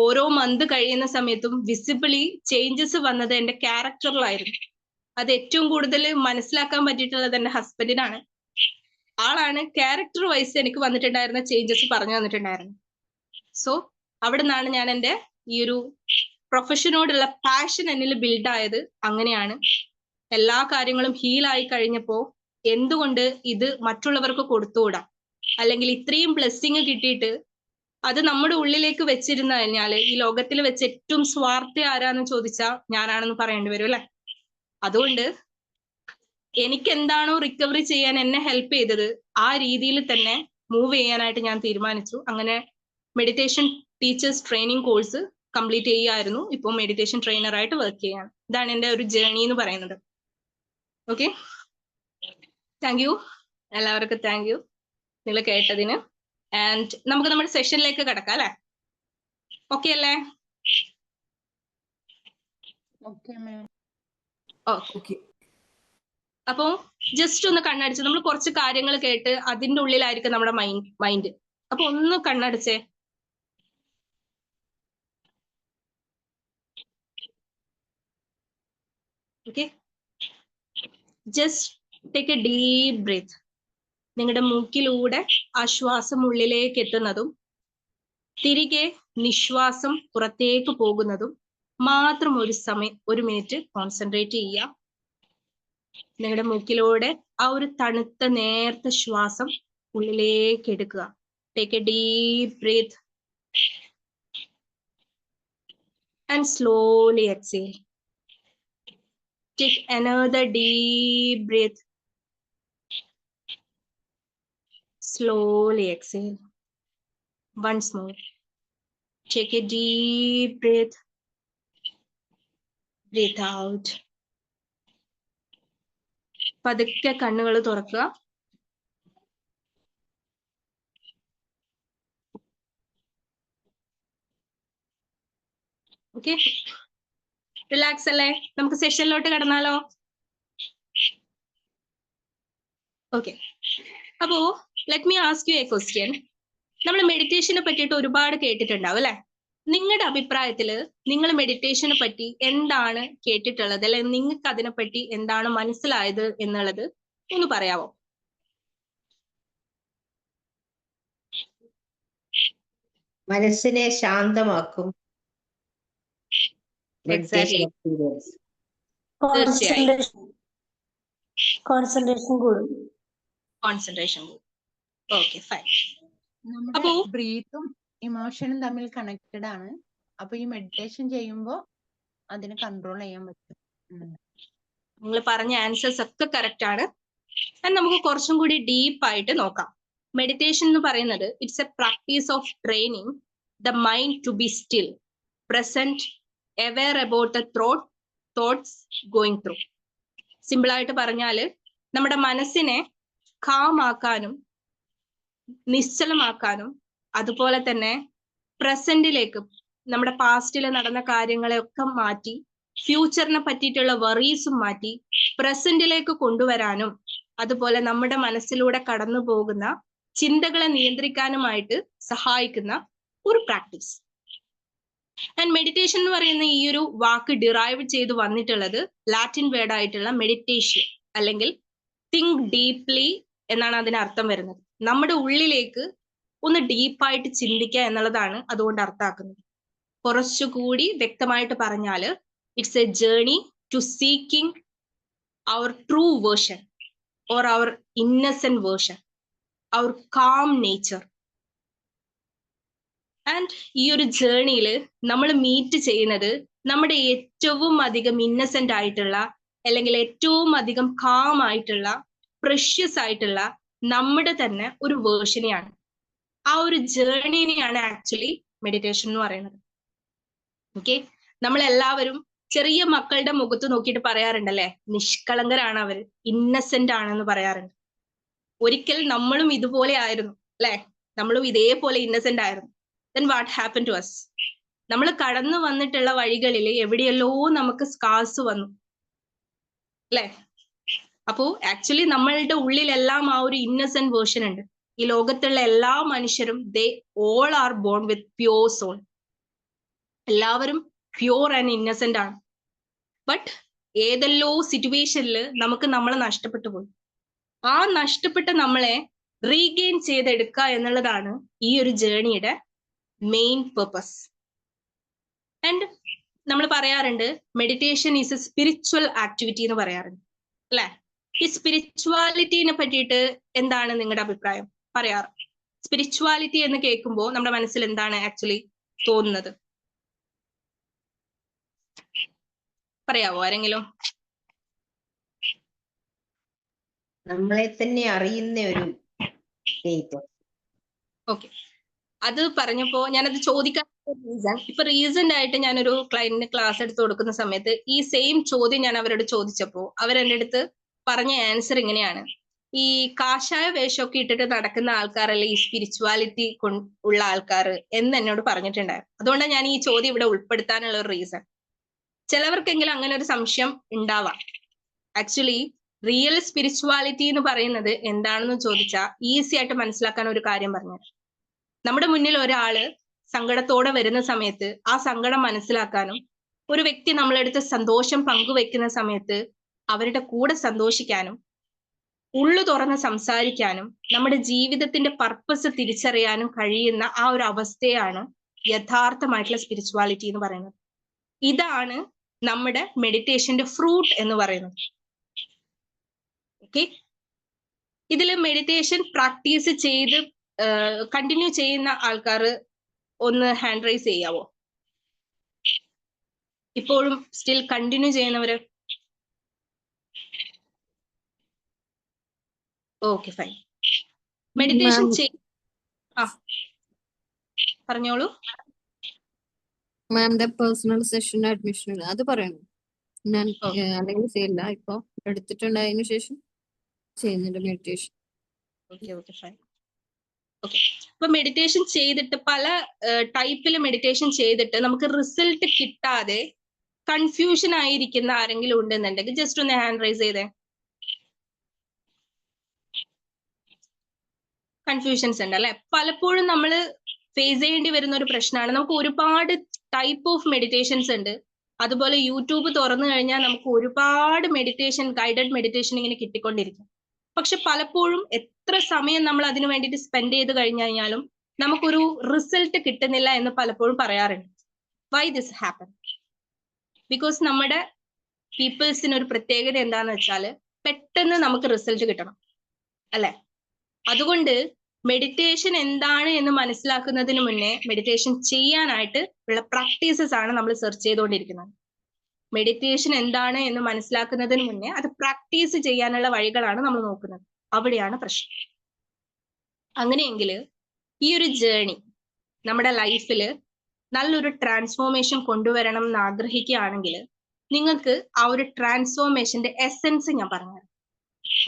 ഓരോ മന്ത് കഴിയുന്ന സമയത്തും വിസിബിളി ചേഞ്ചസ് വന്നത് എന്റെ ക്യാരക്ടറിലായിരുന്നു. അത് ഏറ്റവും കൂടുതൽ മനസ്സിലാക്കാൻ പറ്റിയിട്ടുള്ളത് എന്റെ ഹസ്ബൻഡിനാണ്. ആളാണ് ക്യാരക്ടർ വൈസ് എനിക്ക് വന്നിട്ടുണ്ടായിരുന്ന ചേഞ്ചസ് പറഞ്ഞു തന്നിട്ടുണ്ടായിരുന്നു. സോ അവിടെ നിന്നാണ് ഞാൻ എൻ്റെ ഈ ഒരു പ്രൊഫഷനോടുള്ള പാഷൻ എന്നിൽ ബിൽഡ് ആയത്. അങ്ങനെയാണ് എല്ലാ കാര്യങ്ങളും ഹീലായി കഴിഞ്ഞപ്പോൾ എന്തുകൊണ്ട് ഇത് മറ്റുള്ളവർക്ക് കൊടുത്തുകൂടാ, അല്ലെങ്കിൽ ഇത്രയും ബ്ലെസ്സിങ് കിട്ടിയിട്ട് അത് നമ്മുടെ ഉള്ളിലേക്ക് വെച്ചിരുന്നു കഴിഞ്ഞാല് ഈ ലോകത്തിൽ വെച്ച് ഏറ്റവും സ്വാർത്ഥി ആരാന്ന് ചോദിച്ചാൽ ഞാനാണെന്ന് പറയേണ്ടി വരും അല്ലെ. അതുകൊണ്ട് എനിക്ക് എന്താണോ റിക്കവറി ചെയ്യാൻ എന്നെ ഹെൽപ്പ് ചെയ്തത് ആ രീതിയിൽ തന്നെ മൂവ് ചെയ്യാനായിട്ട് ഞാൻ തീരുമാനിച്ചു. അങ്ങനെ meditation teachers training course complete ചെയ്യായിരുന്നു. ഇപ്പോൾ മെഡിറ്റേഷൻ ട്രെയിനറായിട്ട് വർക്ക് ചെയ്യാണ്. ഇതാണ് എൻ്റെ ഒരു ജേർണി എന്ന് പറയുന്നത്. ഓക്കെ, താങ്ക് യു എല്ലാവർക്കും. താങ്ക് യു നിങ്ങൾ കേട്ടതിന്. ആൻഡ് നമുക്ക് നമ്മുടെ സെഷനിലേക്ക് കിടക്കാം അല്ലെ. ഓക്കെ അല്ലേ? ഓക്കെ. അപ്പോ ജസ്റ്റ് ഒന്ന് കണ്ണടിച്ച് നമ്മൾ കുറച്ച് കാര്യങ്ങൾ കേട്ട് അതിൻ്റെ ഉള്ളിലായിരിക്കും നമ്മുടെ മൈൻഡ്. അപ്പൊ ഒന്ന് കണ്ണടിച്ചേ. Okay, just take a deep breath. നിങ്ങളുടെ മൂക്കിലൂടെ ആശ്വാസം ഉള്ളിലേക്ക് എത്തുന്നതും തിരികെ നിശ്വാസം പുറത്തേക്ക് പോകുന്നതും മാത്രം ഒരു മിനിറ്റ് കോൺസെൻട്രേറ്റ് ചെയ്യുക. നിങ്ങളുടെ മൂക്കിലൂടെ ആ ഒരു തണുത്ത നേർത്ത ശ്വാസം ഉള്ളിലേക്ക് എടുക്കുക. Take a deep breath and slowly exhale. Take another deep breath. Slowly exhale. Once more. Take a deep breath. Breathe out. പതുക്കെ കണ്ണുകൾ തുറക്കുക. ഓക്കെ, റിലാക്സ് അല്ലേ? നമുക്ക് സെഷനിലോട്ട് കടന്നാലോ? ഓക്കെ, അപ്പോ let me ask you A question. നമ്മൾ മെഡിറ്റേഷനെ പറ്റിയിട്ട് ഒരുപാട് കേട്ടിട്ടുണ്ടാവും അല്ലെ. നിങ്ങളുടെ അഭിപ്രായത്തില് നിങ്ങൾ മെഡിറ്റേഷനെ പറ്റി എന്താണ് കേട്ടിട്ടുള്ളത്, അല്ലെങ്കിൽ നിങ്ങൾക്ക് അതിനെപ്പറ്റി എന്താണ് മനസ്സിലായത് എന്നുള്ളത് ഒന്ന് പറയാമോ? മനസ്സിനെ ശാന്തമാക്കും. എക്സാക്ട്ലി, കോൺസെൻട്രേഷൻ കൂടും. Okay, fine. നമ്മുടെ ബ്രീത്തും ഇമോഷനും തമ്മിൽ കണക്റ്റഡ് ആണ്. അപ്പൊ ഈ മെഡിറ്റേഷൻ ചെയ്യുമ്പോൾ അതിനെ കൺട്രോൾ ചെയ്യാൻ പറ്റും. നിങ്ങൾ പറഞ്ഞ ആൻസേഴ്സ് ഒക്കെ കറക്റ്റ് ആണ്. നമുക്ക് കുറച്ചും കൂടി ഡീപ്പ് ആയിട്ട് നോക്കാം. മെഡിറ്റേഷൻ എന്ന് പറയുന്നത് it's a practice of training the mind to be still, present, aware about the thoughts going through. Simple ആയിട്ട് പറഞ്ഞാല് നമ്മുടെ മനസ്സിനെ കാം ആക്കാനും നിശ്ചലമാക്കാനും അതുപോലെ തന്നെ പ്രസന്റിലേക്ക് നമ്മുടെ പാസ്റ്റിൽ നടന്ന കാര്യങ്ങളെ ഒക്കെ മാറ്റി ഫ്യൂച്ചറിനെ പറ്റിയിട്ടുള്ള വറീസും മാറ്റി പ്രസന്റിലേക്ക് കൊണ്ടുവരാനും അതുപോലെ നമ്മുടെ മനസ്സിലൂടെ കടന്നു പോകുന്ന ചിന്തകളെ നിയന്ത്രിക്കാനുമായിട്ട് സഹായിക്കുന്ന ഒരു പ്രാക്ടീസ്. ആൻഡ് മെഡിറ്റേഷൻ എന്ന് പറയുന്ന ഈ ഒരു വാക്ക് ഡിറൈവ് ചെയ്ത് വന്നിട്ടുള്ളത് ലാറ്റിൻ വേർഡ് ആയിട്ടുള്ള മെഡിറ്റേഷൻ അല്ലെങ്കിൽ തിങ്ക് ഡീപ്ലി എന്നാണ് അതിന് അർത്ഥം വരുന്നത്. നമ്മുടെ ഉള്ളിലേക്ക് ഒന്ന് ഡീപ്പായിട്ട് ചിന്തിക്കുക എന്നുള്ളതാണ് അതുകൊണ്ട് അർത്ഥാക്കുന്നത്. കുറച്ചുകൂടി വ്യക്തമായിട്ട് പറഞ്ഞാല് it's a journey to seeking our true version or our innocent version, our calm nature. And ഈ ഒരു ജേർണിയിൽ നമ്മൾ മീറ്റ് ചെയ്യുന്നത് നമ്മുടെ ഏറ്റവും അധികം ഇന്നസെന്റ് ആയിട്ടുള്ള അല്ലെങ്കിൽ ഏറ്റവും അധികം കാം ആയിട്ടുള്ള പ്രഷ്യസ് ആയിട്ടുള്ള നമ്മുടെ തന്നെ ഒരു വേർഷനെയാണ്. ആ ഒരു ജേർണിനെയാണ് ആക്ച്വലി മെഡിറ്റേഷൻ എന്ന് പറയുന്നത്. ഓക്കെ, നമ്മളെല്ലാവരും ചെറിയ മക്കളുടെ മുഖത്ത് നോക്കിയിട്ട് പറയാറുണ്ടല്ലേ, നിഷ്കളങ്കരാണ് അവർ, ഇന്നസെന്റ് ആണെന്ന് പറയാറുണ്ട്. ഒരിക്കൽ നമ്മളും ഇതുപോലെ ആയിരുന്നു അല്ലെ, നമ്മളും ഇതേപോലെ ഇന്നസെന്റ് ആയിരുന്നു. Then what happened to us? നമ്മൾ കടന്നു വന്നിട്ടുള്ള വഴികളിൽ എവിടെയല്ലോ നമുക്ക് സ്കാർസ് വന്നു അല്ലെ. അപ്പോ ആക്ച്വലി നമ്മളുടെ ഉള്ളിലെല്ലാം ആ ഒരു ഇന്നസെന്റ് വേർഷൻ ഉണ്ട്. ഈ ലോകത്തുള്ള എല്ലാ മനുഷ്യരും they all are born with pure soul. എല്ലാവരും പ്യോർ ആൻഡ് ഇന്നസെന്റ് ആണ്. ബട്ട് ഏതെല്ലോ സിറ്റുവേഷനിൽ നമുക്ക് നമ്മളെ നഷ്ടപ്പെട്ടു പോയി. ആ നഷ്ടപ്പെട്ട നമ്മളെ റീഗെയിൻ ചെയ്തെടുക്കുക എന്നുള്ളതാണ് ഈ ഒരു ജേണിയുടെ മെയിൻ പർപ്പസ്. ആൻഡ് നമ്മൾ പറയാറുണ്ട് meditation is A spiritual activity എന്ന് പറയാറുണ്ട് അല്ലെ? ഈ സ്പിരിച്വാലിറ്റിനെ പറ്റിയിട്ട് എന്താണ് നിങ്ങളുടെ അഭിപ്രായം? പറയാറ്. സ്പിരിച്വാലിറ്റി എന്ന് കേൾക്കുമ്പോൾ നമ്മുടെ മനസ്സിൽ എന്താണ് ആക്ച്വലി തോന്നുന്നത്? പറയാവോ ആരെങ്കിലും? നമ്മളെ തന്നെ അറിയുന്ന ഒരു സ്റ്റേറ്റ്. ഓക്കെ, അത് പറഞ്ഞപ്പോ ഞാനത് ചോദിക്കാൻ റീസൺ, ഇപ്പൊ റീസെന്റ് ആയിട്ട് ഞാനൊരു ക്ലയന്റിന് ക്ലാസ് എടുത്ത് കൊടുക്കുന്ന സമയത്ത് ഈ സെയിം ചോദ്യം ഞാൻ അവരോട് ചോദിച്ചപ്പോ അവരെന്റെ അടുത്ത് പറഞ്ഞ ആൻസർ ഇങ്ങനെയാണ്: ഈ കാഷായ വേഷമൊക്കെ ഇട്ടിട്ട് നടക്കുന്ന ആൾക്കാരല്ലേ ഈ സ്പിരിച്വാലിറ്റി ഉള്ള ആൾക്കാർ എന്ന് എന്നോട് പറഞ്ഞിട്ടുണ്ടായിരുന്നു. അതുകൊണ്ടാണ് ഞാൻ ഈ ചോദ്യം ഇവിടെ ഉൾപ്പെടുത്താനുള്ള ഒരു റീസൺ. ചിലവർക്കെങ്കിലും അങ്ങനെ ഒരു സംശയം ഉണ്ടാവാം. ആക്ച്വലി റിയൽ സ്പിരിച്വാലിറ്റി എന്ന് പറയുന്നത് എന്താണെന്ന് ചോദിച്ചാൽ ഈസി ആയിട്ട് മനസ്സിലാക്കാൻ ഒരു കാര്യം പറഞ്ഞു. നമ്മുടെ മുന്നിൽ ഒരാള് സങ്കടത്തോടെ വരുന്ന സമയത്ത് ആ സങ്കടം മനസ്സിലാക്കാനും, ഒരു വ്യക്തി നമ്മളെടുത്ത് സന്തോഷം പങ്കുവെക്കുന്ന സമയത്ത് അവരുടെ കൂടെ സന്തോഷിക്കാനും, ഉള്ളു തുറന്ന് സംസാരിക്കാനും, നമ്മുടെ ജീവിതത്തിന്റെ പർപ്പസ് തിരിച്ചറിയാനും കഴിയുന്ന ആ ഒരു അവസ്ഥയാണ് യഥാർത്ഥമായിട്ടുള്ള സ്പിരിച്വാലിറ്റി എന്ന് പറയുന്നത്. ഇതാണ് നമ്മുടെ മെഡിറ്റേഷന്റെ ഫ്രൂട്ട് എന്ന് പറയുന്നത്. ഓക്കെ, ഇതില് മെഡിറ്റേഷൻ പ്രാക്ടീസ് ചെയ്ത് കണ്ടിന്യൂ ചെയ്യുന്ന ആൾക്കാർ ഒന്ന് ഹാൻഡ് റൈസ് ചെയ്യാവോ? ഇപ്പോഴും സ്റ്റിൽ കണ്ടിന്യൂ ചെയ്യുന്നവര്? Okay, fine. മെഡിറ്റേഷൻ പറഞ്ഞോളൂ. മാമിന്റെ പേഴ്സണൽ സെഷൻ അഡ്മിഷൻ അത് പറയണോ? ഞാൻ അല്ലെങ്കിൽ ചെയ്യില്ല, ഇപ്പൊ എടുത്തിട്ടുണ്ടായതിനു ശേഷം ചെയ്യുന്നുണ്ട് meditation. Okay okay fine. Okay, അപ്പൊ മെഡിറ്റേഷൻ ചെയ്തിട്ട് പല ടൈപ്പിൽ മെഡിറ്റേഷൻ ചെയ്തിട്ട് നമുക്ക് റിസൾട്ട് കിട്ടാതെ കൺഫ്യൂഷൻ ആയിരിക്കുന്ന ആരെങ്കിലും ഉണ്ടെന്നുണ്ടെങ്കിൽ ജസ്റ്റ് ഒന്ന് ഹാൻഡ് റൈസ് ചെയ്തേ. കൺഫ്യൂഷൻസ് ഉണ്ട് അല്ലെ? പലപ്പോഴും നമ്മൾ ഫേസ് ചെയ്യേണ്ടി വരുന്ന ഒരു പ്രശ്നമാണ്. നമുക്ക് ഒരുപാട് ടൈപ്പ് ഓഫ് മെഡിറ്റേഷൻസ് ഉണ്ട്. അതുപോലെ യൂട്യൂബ് തുറന്നു കഴിഞ്ഞാൽ നമുക്ക് ഒരുപാട് മെഡിറ്റേഷൻ, ഗൈഡഡ് മെഡിറ്റേഷൻ ഇങ്ങനെ കിട്ടിക്കൊണ്ടിരിക്കും. പക്ഷെ പലപ്പോഴും എത്ര സമയം നമ്മൾ അതിനു വേണ്ടിയിട്ട് സ്പെൻഡ് ചെയ്ത് കഴിഞ്ഞാലും നമുക്കൊരു റിസൾട്ട് കിട്ടുന്നില്ല എന്ന് പലപ്പോഴും പറയാറുണ്ട്. Why this happen? ബിക്കോസ് നമ്മുടെ പീപ്പിൾസിന് ഒരു പ്രത്യേകത എന്താന്ന് വെച്ചാൽ പെട്ടെന്ന് നമുക്ക് റിസൾട്ട് കിട്ടണം അല്ലെ? അതുകൊണ്ട് മെഡിറ്റേഷൻ എന്താണ് എന്ന് മനസ്സിലാക്കുന്നതിന് മുന്നേ മെഡിറ്റേഷൻ ചെയ്യാനായിട്ട് ഉള്ള പ്രാക്ടീസസ് ആണ് നമ്മൾ സെർച്ച് ചെയ്തുകൊണ്ടിരിക്കുന്നത്. മെഡിറ്റേഷൻ എന്താണ് എന്ന് മനസ്സിലാക്കുന്നതിന് മുന്നേ അത് പ്രാക്ടീസ് ചെയ്യാനുള്ള വഴികളാണ് നമ്മൾ നോക്കുന്നത്. അവിടെയാണ് പ്രശ്നം. അങ്ങനെയെങ്കിൽ ഈ ഒരു ജേണി നമ്മുടെ ലൈഫിൽ നല്ലൊരു ട്രാൻസ്ഫോർമേഷൻ കൊണ്ടുവരണം എന്ന് ആഗ്രഹിക്കുകയാണെങ്കിൽ നിങ്ങൾക്ക് ആ ഒരു ട്രാൻസ്ഫോർമേഷന്റെ എസെൻസ് ഞാൻ പറഞ്ഞുതരാം.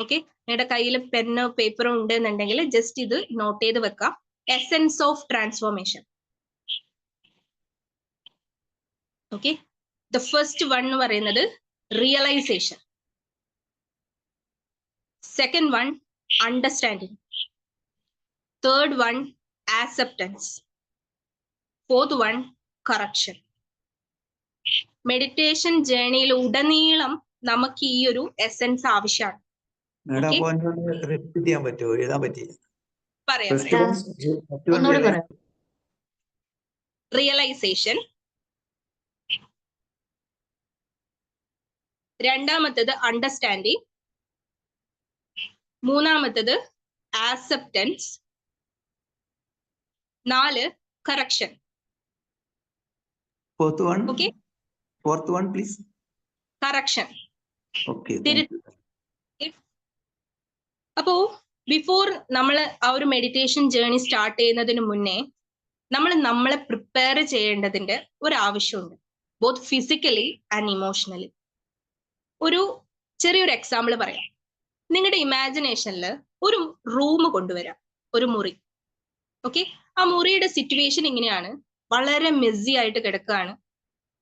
ഓക്കെ, നിങ്ങളുടെ കയ്യിൽ പെന്നോ പേപ്പറോ ഉണ്ടെന്നുണ്ടെങ്കിൽ ജസ്റ്റ് ഇത് നോട്ട് ചെയ്ത് വെക്കാം. Essence of transformation. Okay, the first one എന്ന് പറയുന്നത് realisation. Second one understanding. Third one acceptance. Fourth one correction. Meditation ജേണിയിൽ ഉടനീളം നമുക്ക് ഈ ഒരു എസെൻസ് ആവശ്യമാണ്. റിപ്പീറ്റ് ചെയ്യാൻ പറ്റുമോ? എഴുതാൻ പറ്റില്ല. പറയാം. റിയലൈസേഷൻ, രണ്ടാമത്തേത് അണ്ടർസ്റ്റാൻഡിങ്, മൂന്നാമത്തേത് acceptance, 4 correction. Fourth one please. Correction. Okay. അപ്പോ ബിഫോർ നമ്മൾ ആ ഒരു മെഡിറ്റേഷൻ ജേർണി സ്റ്റാർട്ട് ചെയ്യുന്നതിന് മുന്നേ നമ്മൾ നമ്മളെ പ്രിപ്പയർ ചെയ്യേണ്ടതിന്റെ ഒരു ആവശ്യമുണ്ട്, ബോത്ത് ഫിസിക്കലി ആൻഡ് ഇമോഷണലി. ഒരു ചെറിയൊരു എക്സാമ്പിൾ പറയാം. നിങ്ങളുടെ ഇമാജിനേഷനിൽ ഒരു റൂം കൊണ്ടുവരാം, ഒരു മുറി. ഓക്കെ, ആ മുറിയുടെ സിറ്റുവേഷൻ ഇങ്ങനെയാണ്. വളരെ മെസ്സി ആയിട്ട് കിടക്കുകയാണ്.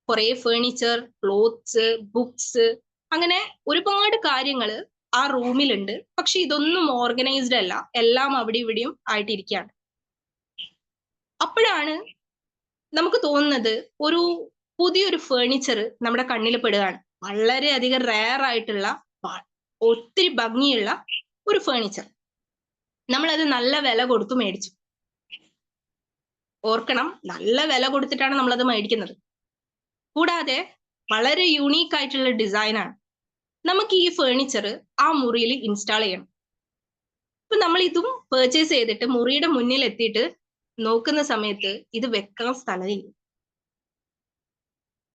കുറെ ഫേർണിച്ചർ, ക്ലോത്ത്സ്, ബുക്സ്, അങ്ങനെ ഒരുപാട് കാര്യങ്ങൾ ആ റൂമിലുണ്ട്, പക്ഷെ ഇതൊന്നും ഓർഗനൈസ്ഡ് അല്ല, എല്ലാം അവിടെ ഇവിടെയും ആയിട്ടിരിക്കുകയാണ്. അപ്പോഴാണ് നമുക്ക് തോന്നുന്നത് ഒരു പുതിയൊരു ഫേർണിച്ചർ നമ്മുടെ കണ്ണിൽ പെടുകയാണ്. വളരെയധികം റെയർ ആയിട്ടുള്ള ഒത്തിരി ഭംഗിയുള്ള ഒരു ഫേർണിച്ചർ. നമ്മളത് നല്ല വില കൊടുത്തു മേടിച്ചു. ഓർക്കണം, നല്ല വില കൊടുത്തിട്ടാണ് നമ്മളത് മേടിക്കുന്നത്. കൂടാതെ വളരെ യുണീക്ക് ആയിട്ടുള്ള ഡിസൈനാണ്. നമുക്ക് ഈ ഫേർണിച്ചർ ആ മുറിയിൽ ഇൻസ്റ്റാൾ ചെയ്യണം. ഇപ്പൊ നമ്മൾ ഇതും പർച്ചേസ് ചെയ്തിട്ട് മുറിയുടെ മുന്നിൽ എത്തിയിട്ട് നോക്കുന്ന സമയത്ത് ഇത് വെക്കാൻ സ്ഥലമില്ല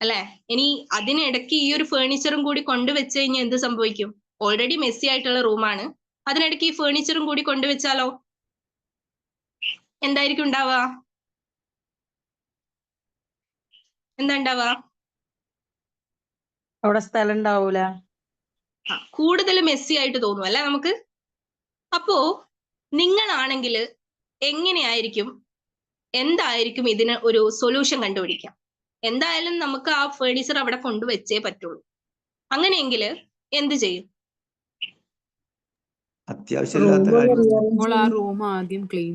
അല്ലെ? ഇനി അതിനിടയ്ക്ക് ഈ ഒരു ഫേർണിച്ചറും കൂടി കൊണ്ടുവച്ച് കഴിഞ്ഞാൽ എന്ത് സംഭവിക്കും? ഓൾറെഡി മെസ്സി ആയിട്ടുള്ള റൂമാണ്, അതിനിടയ്ക്ക് ഈ ഫേർണിച്ചറും കൂടി കൊണ്ടുവച്ചാലോ എന്തായിരിക്കും ഉണ്ടാവുക? എന്താ ഉണ്ടാവുക? അവിടെ സ്ഥലം ഉണ്ടാവൂല. കൂടുതൽ മെസ്സി ആയിട്ട് തോന്നും അല്ലെ നമുക്ക്? അപ്പോ നിങ്ങളാണെങ്കിൽ എങ്ങനെയായിരിക്കും, എന്തായിരിക്കും ഇതിന് ഒരു സൊല്യൂഷൻ കണ്ടുപിടിക്കാം? എന്തായാലും നമുക്ക് ആ ഫേർണിച്ചർ അവിടെ കൊണ്ടുവച്ചേ പറ്റുള്ളൂ. അങ്ങനെയെങ്കിൽ എന്ത് ചെയ്യും? അത്യാവശ്യമില്ലാത്ത കാര്യം അപ്പോൾ ആ റൂം ആദ്യം ക്ലീൻ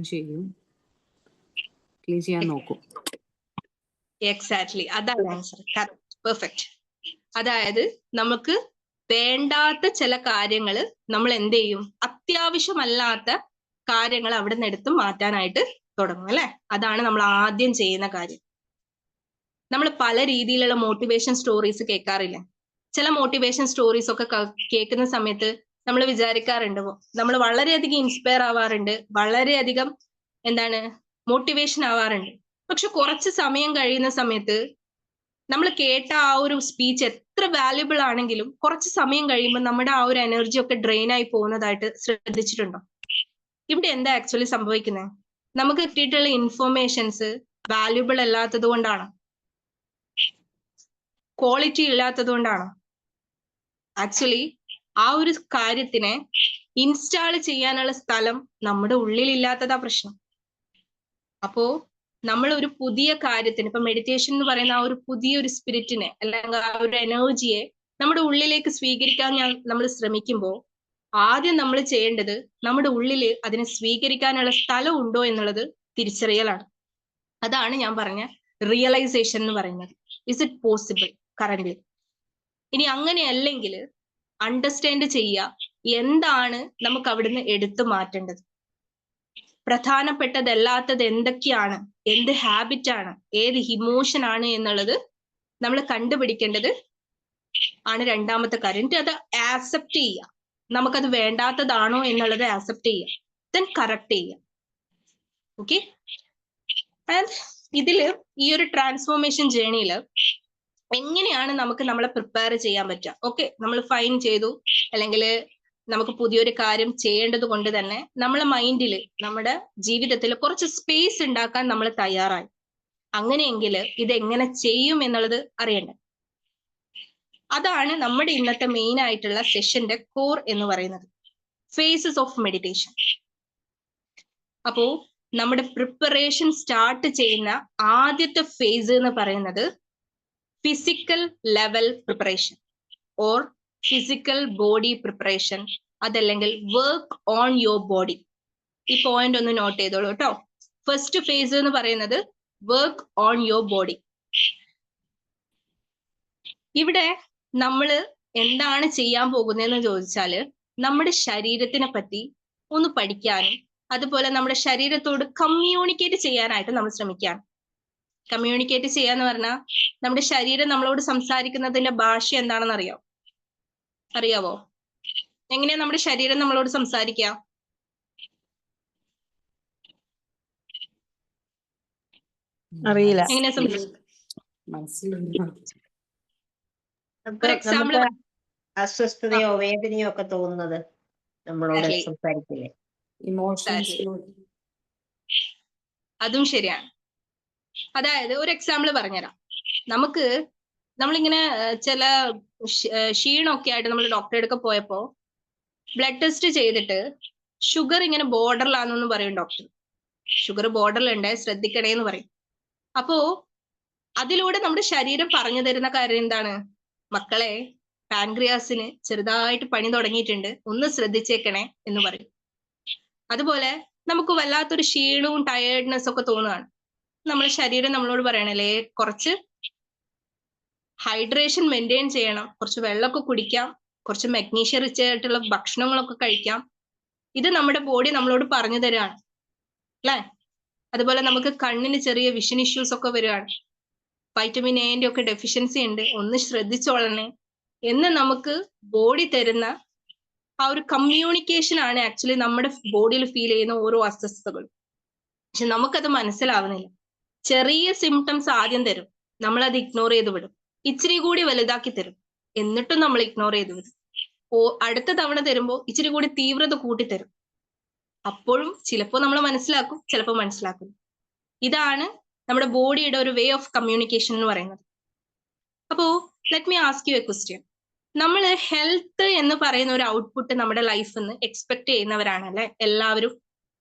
ചെയ്യാൻ നോക്കും. എക്സാക്ട്ലി, അതാണ് ആൻസർ. Correct, perfect. അതായത് നമുക്ക് വേണ്ടാത്ത ചില കാര്യങ്ങൾ നമ്മൾ എന്ത് ചെയ്യും? അത്യാവശ്യമല്ലാത്ത കാര്യങ്ങൾ അവിടെ നിന്ന് എടുത്ത് മാറ്റാനായിട്ട് തുടങ്ങും അല്ലെ? അതാണ് നമ്മൾ ആദ്യം ചെയ്യുന്ന കാര്യം. നമ്മൾ പല രീതിയിലുള്ള മോട്ടിവേഷൻ സ്റ്റോറീസ് കേൾക്കാറില്ല. ചില മോട്ടിവേഷൻ സ്റ്റോറീസ് ഒക്കെ കേൾക്കുന്ന സമയത്ത് നമ്മൾ വിചാരിക്കാറുണ്ട്, നമ്മൾ വളരെയധികം ഇൻസ്പയർ ആവാറുണ്ട്, വളരെയധികം മോട്ടിവേഷൻ ആവാറുണ്ട്. പക്ഷെ കുറച്ച് സമയം കഴിയുന്ന സമയത്ത് നമ്മൾ കേട്ട ആ ഒരു സ്പീച്ച് എത്ര വാല്യുബിൾ ആണെങ്കിലും കുറച്ച് സമയം കഴിയുമ്പോൾ നമ്മുടെ ആ ഒരു എനർജി ഒക്കെ ഡ്രെയിൻ ആയി പോകുന്നതായിട്ട് ശ്രദ്ധിച്ചിട്ടുണ്ടോ? ഇവിടെ എന്താ ആക്ച്വലി സംഭവിക്കുന്നത്? നമുക്ക് കിട്ടിയിട്ടുള്ള ഇൻഫോർമേഷൻസ് വാല്യുബിൾ അല്ലാത്തത് കൊണ്ടാണോ? ക്വാളിറ്റി ഇല്ലാത്തത് കൊണ്ടാണോ? ആക്ച്വലി ആ ഒരു കാര്യത്തിനെ ഇൻസ്റ്റാൾ ചെയ്യാനുള്ള സ്ഥലം നമ്മുടെ ഉള്ളിലില്ലാത്തതാ പ്രശ്നം. അപ്പോ നമ്മൾ ഒരു പുതിയ കാര്യത്തിന്, ഇപ്പൊ മെഡിറ്റേഷൻ എന്ന് പറയുന്ന ആ ഒരു പുതിയൊരു സ്പിരിറ്റിനെ അല്ലെങ്കിൽ ആ ഒരു എനർജിയെ നമ്മുടെ ഉള്ളിലേക്ക് സ്വീകരിക്കാൻ നമ്മൾ ശ്രമിക്കുമ്പോൾ ആദ്യം നമ്മൾ ചെയ്യേണ്ടത് നമ്മുടെ ഉള്ളിൽ അതിനെ സ്വീകരിക്കാനുള്ള സ്ഥലം ഉണ്ടോ എന്നുള്ളത് തിരിച്ചറിയലാണ്. അതാണ് ഞാൻ പറഞ്ഞ റിയലൈസേഷൻ എന്ന് പറയുന്നത്. Is it possible currently? ഇനി അങ്ങനെയല്ലെങ്കിൽ അണ്ടർസ്റ്റാൻഡ് ചെയ്യുക എന്താണ് നമുക്ക് അവിടുന്ന് എടുത്തു മാറ്റേണ്ടത്, പ്രധാനപ്പെട്ടതല്ലാത്തത് എന്തൊക്കെയാണ്, എന്ത് ഹാബിറ്റ് ആണ്, ഏത് ഇമോഷൻ ആണ് എന്നുള്ളത് നമ്മൾ കണ്ടുപിടിക്കേണ്ടത് ആണ് രണ്ടാമത്തെ കാര്യം. എന്നിട്ട് അത് ആക്സെപ്റ്റ് ചെയ്യുക. നമുക്കത് വേണ്ടാത്തതാണോ എന്നുള്ളത് ആക്സെപ്റ്റ് ചെയ്യുക, ദെൻ കറക്റ്റ് ചെയ്യുക. ഓക്കെ? ആൻഡ് ഇതില് ഈ ഒരു ട്രാൻസ്ഫോർമേഷൻ ജേണിയില് എങ്ങനെയാണ് നമുക്ക് നമ്മളെ പ്രിപ്പയർ ചെയ്യാൻ പറ്റുക? ഓക്കെ, നമ്മൾ ഫൈൻ ചെയ്തു, അല്ലെങ്കിൽ നമുക്ക് പുതിയൊരു കാര്യം ചെയ്യേണ്ടത് കൊണ്ട് തന്നെ നമ്മളെ മൈൻഡിൽ, നമ്മുടെ ജീവിതത്തിൽ കുറച്ച് സ്പേസ് ഉണ്ടാക്കാൻ നമ്മൾ തയ്യാറായി. അങ്ങനെയെങ്കിൽ ഇത് എങ്ങനെ ചെയ്യും എന്നുള്ളത് അറിയണ്ടേ? അതാണ് നമ്മുടെ ഇന്നത്തെ മെയിൻ ആയിട്ടുള്ള സെഷന്റെ കോർ എന്ന് പറയുന്നത്, ഫേസസ് ഓഫ് മെഡിറ്റേഷൻ. അപ്പോ നമ്മുടെ പ്രിപ്പറേഷൻ സ്റ്റാർട്ട് ചെയ്യുന്ന ആദ്യത്തെ ഫേസ് എന്ന് പറയുന്നത് physical level preparation or physical body preparation, അതല്ലെങ്കിൽ വർക്ക് ഓൺ യുവർ ബോഡി. ഈ പോയിന്റ് ഒന്ന് നോട്ട് ചെയ്തോളൂ കേട്ടോ. ഫസ്റ്റ് ഫേസ് എന്ന് പറയുന്നത് വർക്ക് ഓൺ യുവർ ബോഡി. ഇവിടെ നമ്മൾ എന്താണ് ചെയ്യാൻ പോകുന്നതെന്ന് ചോദിച്ചാല് നമ്മുടെ ശരീരത്തിനെ പറ്റി ഒന്ന് പഠിക്കാനും അതുപോലെ നമ്മുടെ ശരീരത്തോട് കമ്മ്യൂണിക്കേറ്റ് ചെയ്യാനായിട്ട് നമ്മൾ ശ്രമിക്കുകയാണ്. കമ്മ്യൂണിക്കേറ്റ് ചെയ്യാന്ന് പറഞ്ഞാൽ നമ്മുടെ ശരീരം നമ്മളോട് സംസാരിക്കുന്നതിന്റെ ഭാഷ എന്താണെന്ന് അറിയാവോ? എങ്ങനെയാ നമ്മുടെ ശരീരം നമ്മളോട് സംസാരിക്കുക? അറിയില്ല. എങ്ങനെയാ സംസാരിക്കുക? ഒരു എക്സാമ്പിൾ അസ്വസ്ഥതയോ വേദനയോ ഒക്കെ തോന്നുന്നത് നമ്മളോട് സംസാരിക്കില്ലേ? അതും ശരിയാണ്. അതായത് ഒരു എക്സാമ്പിൾ പറഞ്ഞുതരാം. നമ്മളിങ്ങനെ ചില ക്ഷീണമൊക്കെ ആയിട്ട് നമ്മൾ ഡോക്ടറെ അടുക്ക പോയപ്പോ ബ്ലഡ് ടെസ്റ്റ് ചെയ്തിട്ട് ഷുഗർ ഇങ്ങനെ ബോർഡറിലാണെന്ന് പറയും ഡോക്ടർ. ഷുഗർ ബോർഡറിലുണ്ട്, ശ്രദ്ധിക്കണേ എന്ന് പറയും. അപ്പോ അതിലൂടെ നമ്മുടെ ശരീരം പറഞ്ഞു തരുന്ന കാര്യം എന്താണ്? മക്കളെ, പാൻക്രിയാസിന് ചെറുതായിട്ട് പണി തുടങ്ങിയിട്ടുണ്ട്, ഒന്ന് ശ്രദ്ധിച്ചേക്കണേ എന്ന് പറയും. അതുപോലെ നമുക്ക് വല്ലാത്തൊരു ക്ഷീണവും ടയേർഡ്നെസ് ഒക്കെ തോന്നുകയാണ്. നമ്മുടെ ശരീരം നമ്മളോട് പറയണല്ലേ കുറച്ച് ഹൈഡ്രേഷൻ മെയിൻറ്റെയിൻ ചെയ്യണം, കുറച്ച് വെള്ളമൊക്കെ കുടിക്കാം, കുറച്ച് മഗ്നീഷ്യം റിച്ച് ആയിട്ടുള്ള ഭക്ഷണങ്ങളൊക്കെ കഴിക്കാം. ഇത് നമ്മുടെ ബോഡി നമ്മളോട് പറഞ്ഞു തരാണ് അല്ലേ. അതുപോലെ നമുക്ക് കണ്ണിന് ചെറിയ വിഷൻ ഇഷ്യൂസ് ഒക്കെ വരികയാണ്, വൈറ്റമിൻ എന്റെ ഒക്കെ ഡെഫിഷ്യൻസി ഉണ്ട്, ഒന്ന് ശ്രദ്ധിച്ചോളണേ എന്ന് നമുക്ക് ബോഡി തരുന്ന ആ ഒരു കമ്മ്യൂണിക്കേഷൻ ആണ് ആക്ച്വലി നമ്മുടെ ബോഡിയിൽ ഫീൽ ചെയ്യുന്ന ഓരോ അസ്വസ്ഥതകളും. പക്ഷെ നമുക്കത് മനസ്സിലാവുന്നില്ല. ചെറിയ സിംറ്റംസ് ആദ്യം തരും, നമ്മളത് ഇഗ്നോർ ചെയ്ത് വിടും. ഇച്ചിരി കൂടി വലുതാക്കി തരും, എന്നിട്ടും നമ്മൾ ഇഗ്നോർ ചെയ്ത് വിടും. അടുത്ത തവണ തരുമ്പോൾ ഇച്ചിരി കൂടി തീവ്രത കൂട്ടിത്തരും. അപ്പോഴും ചിലപ്പോൾ നമ്മൾ മനസ്സിലാക്കും, ചിലപ്പോൾ മനസ്സിലാക്കും. ഇതാണ് നമ്മുടെ ബോഡിയുടെ ഒരു വേ ഓഫ് കമ്മ്യൂണിക്കേഷൻ എന്ന് പറയുന്നത്. അപ്പോ let me ask you A question. നമ്മൾ ഹെൽത്ത് എന്ന് പറയുന്ന ഒരു ഔട്ട്പുട്ട് നമ്മുടെ ലൈഫിൽ നിന്ന് എക്സ്പെക്ട് ചെയ്യുന്നവരാണല്ലേ എല്ലാവരും.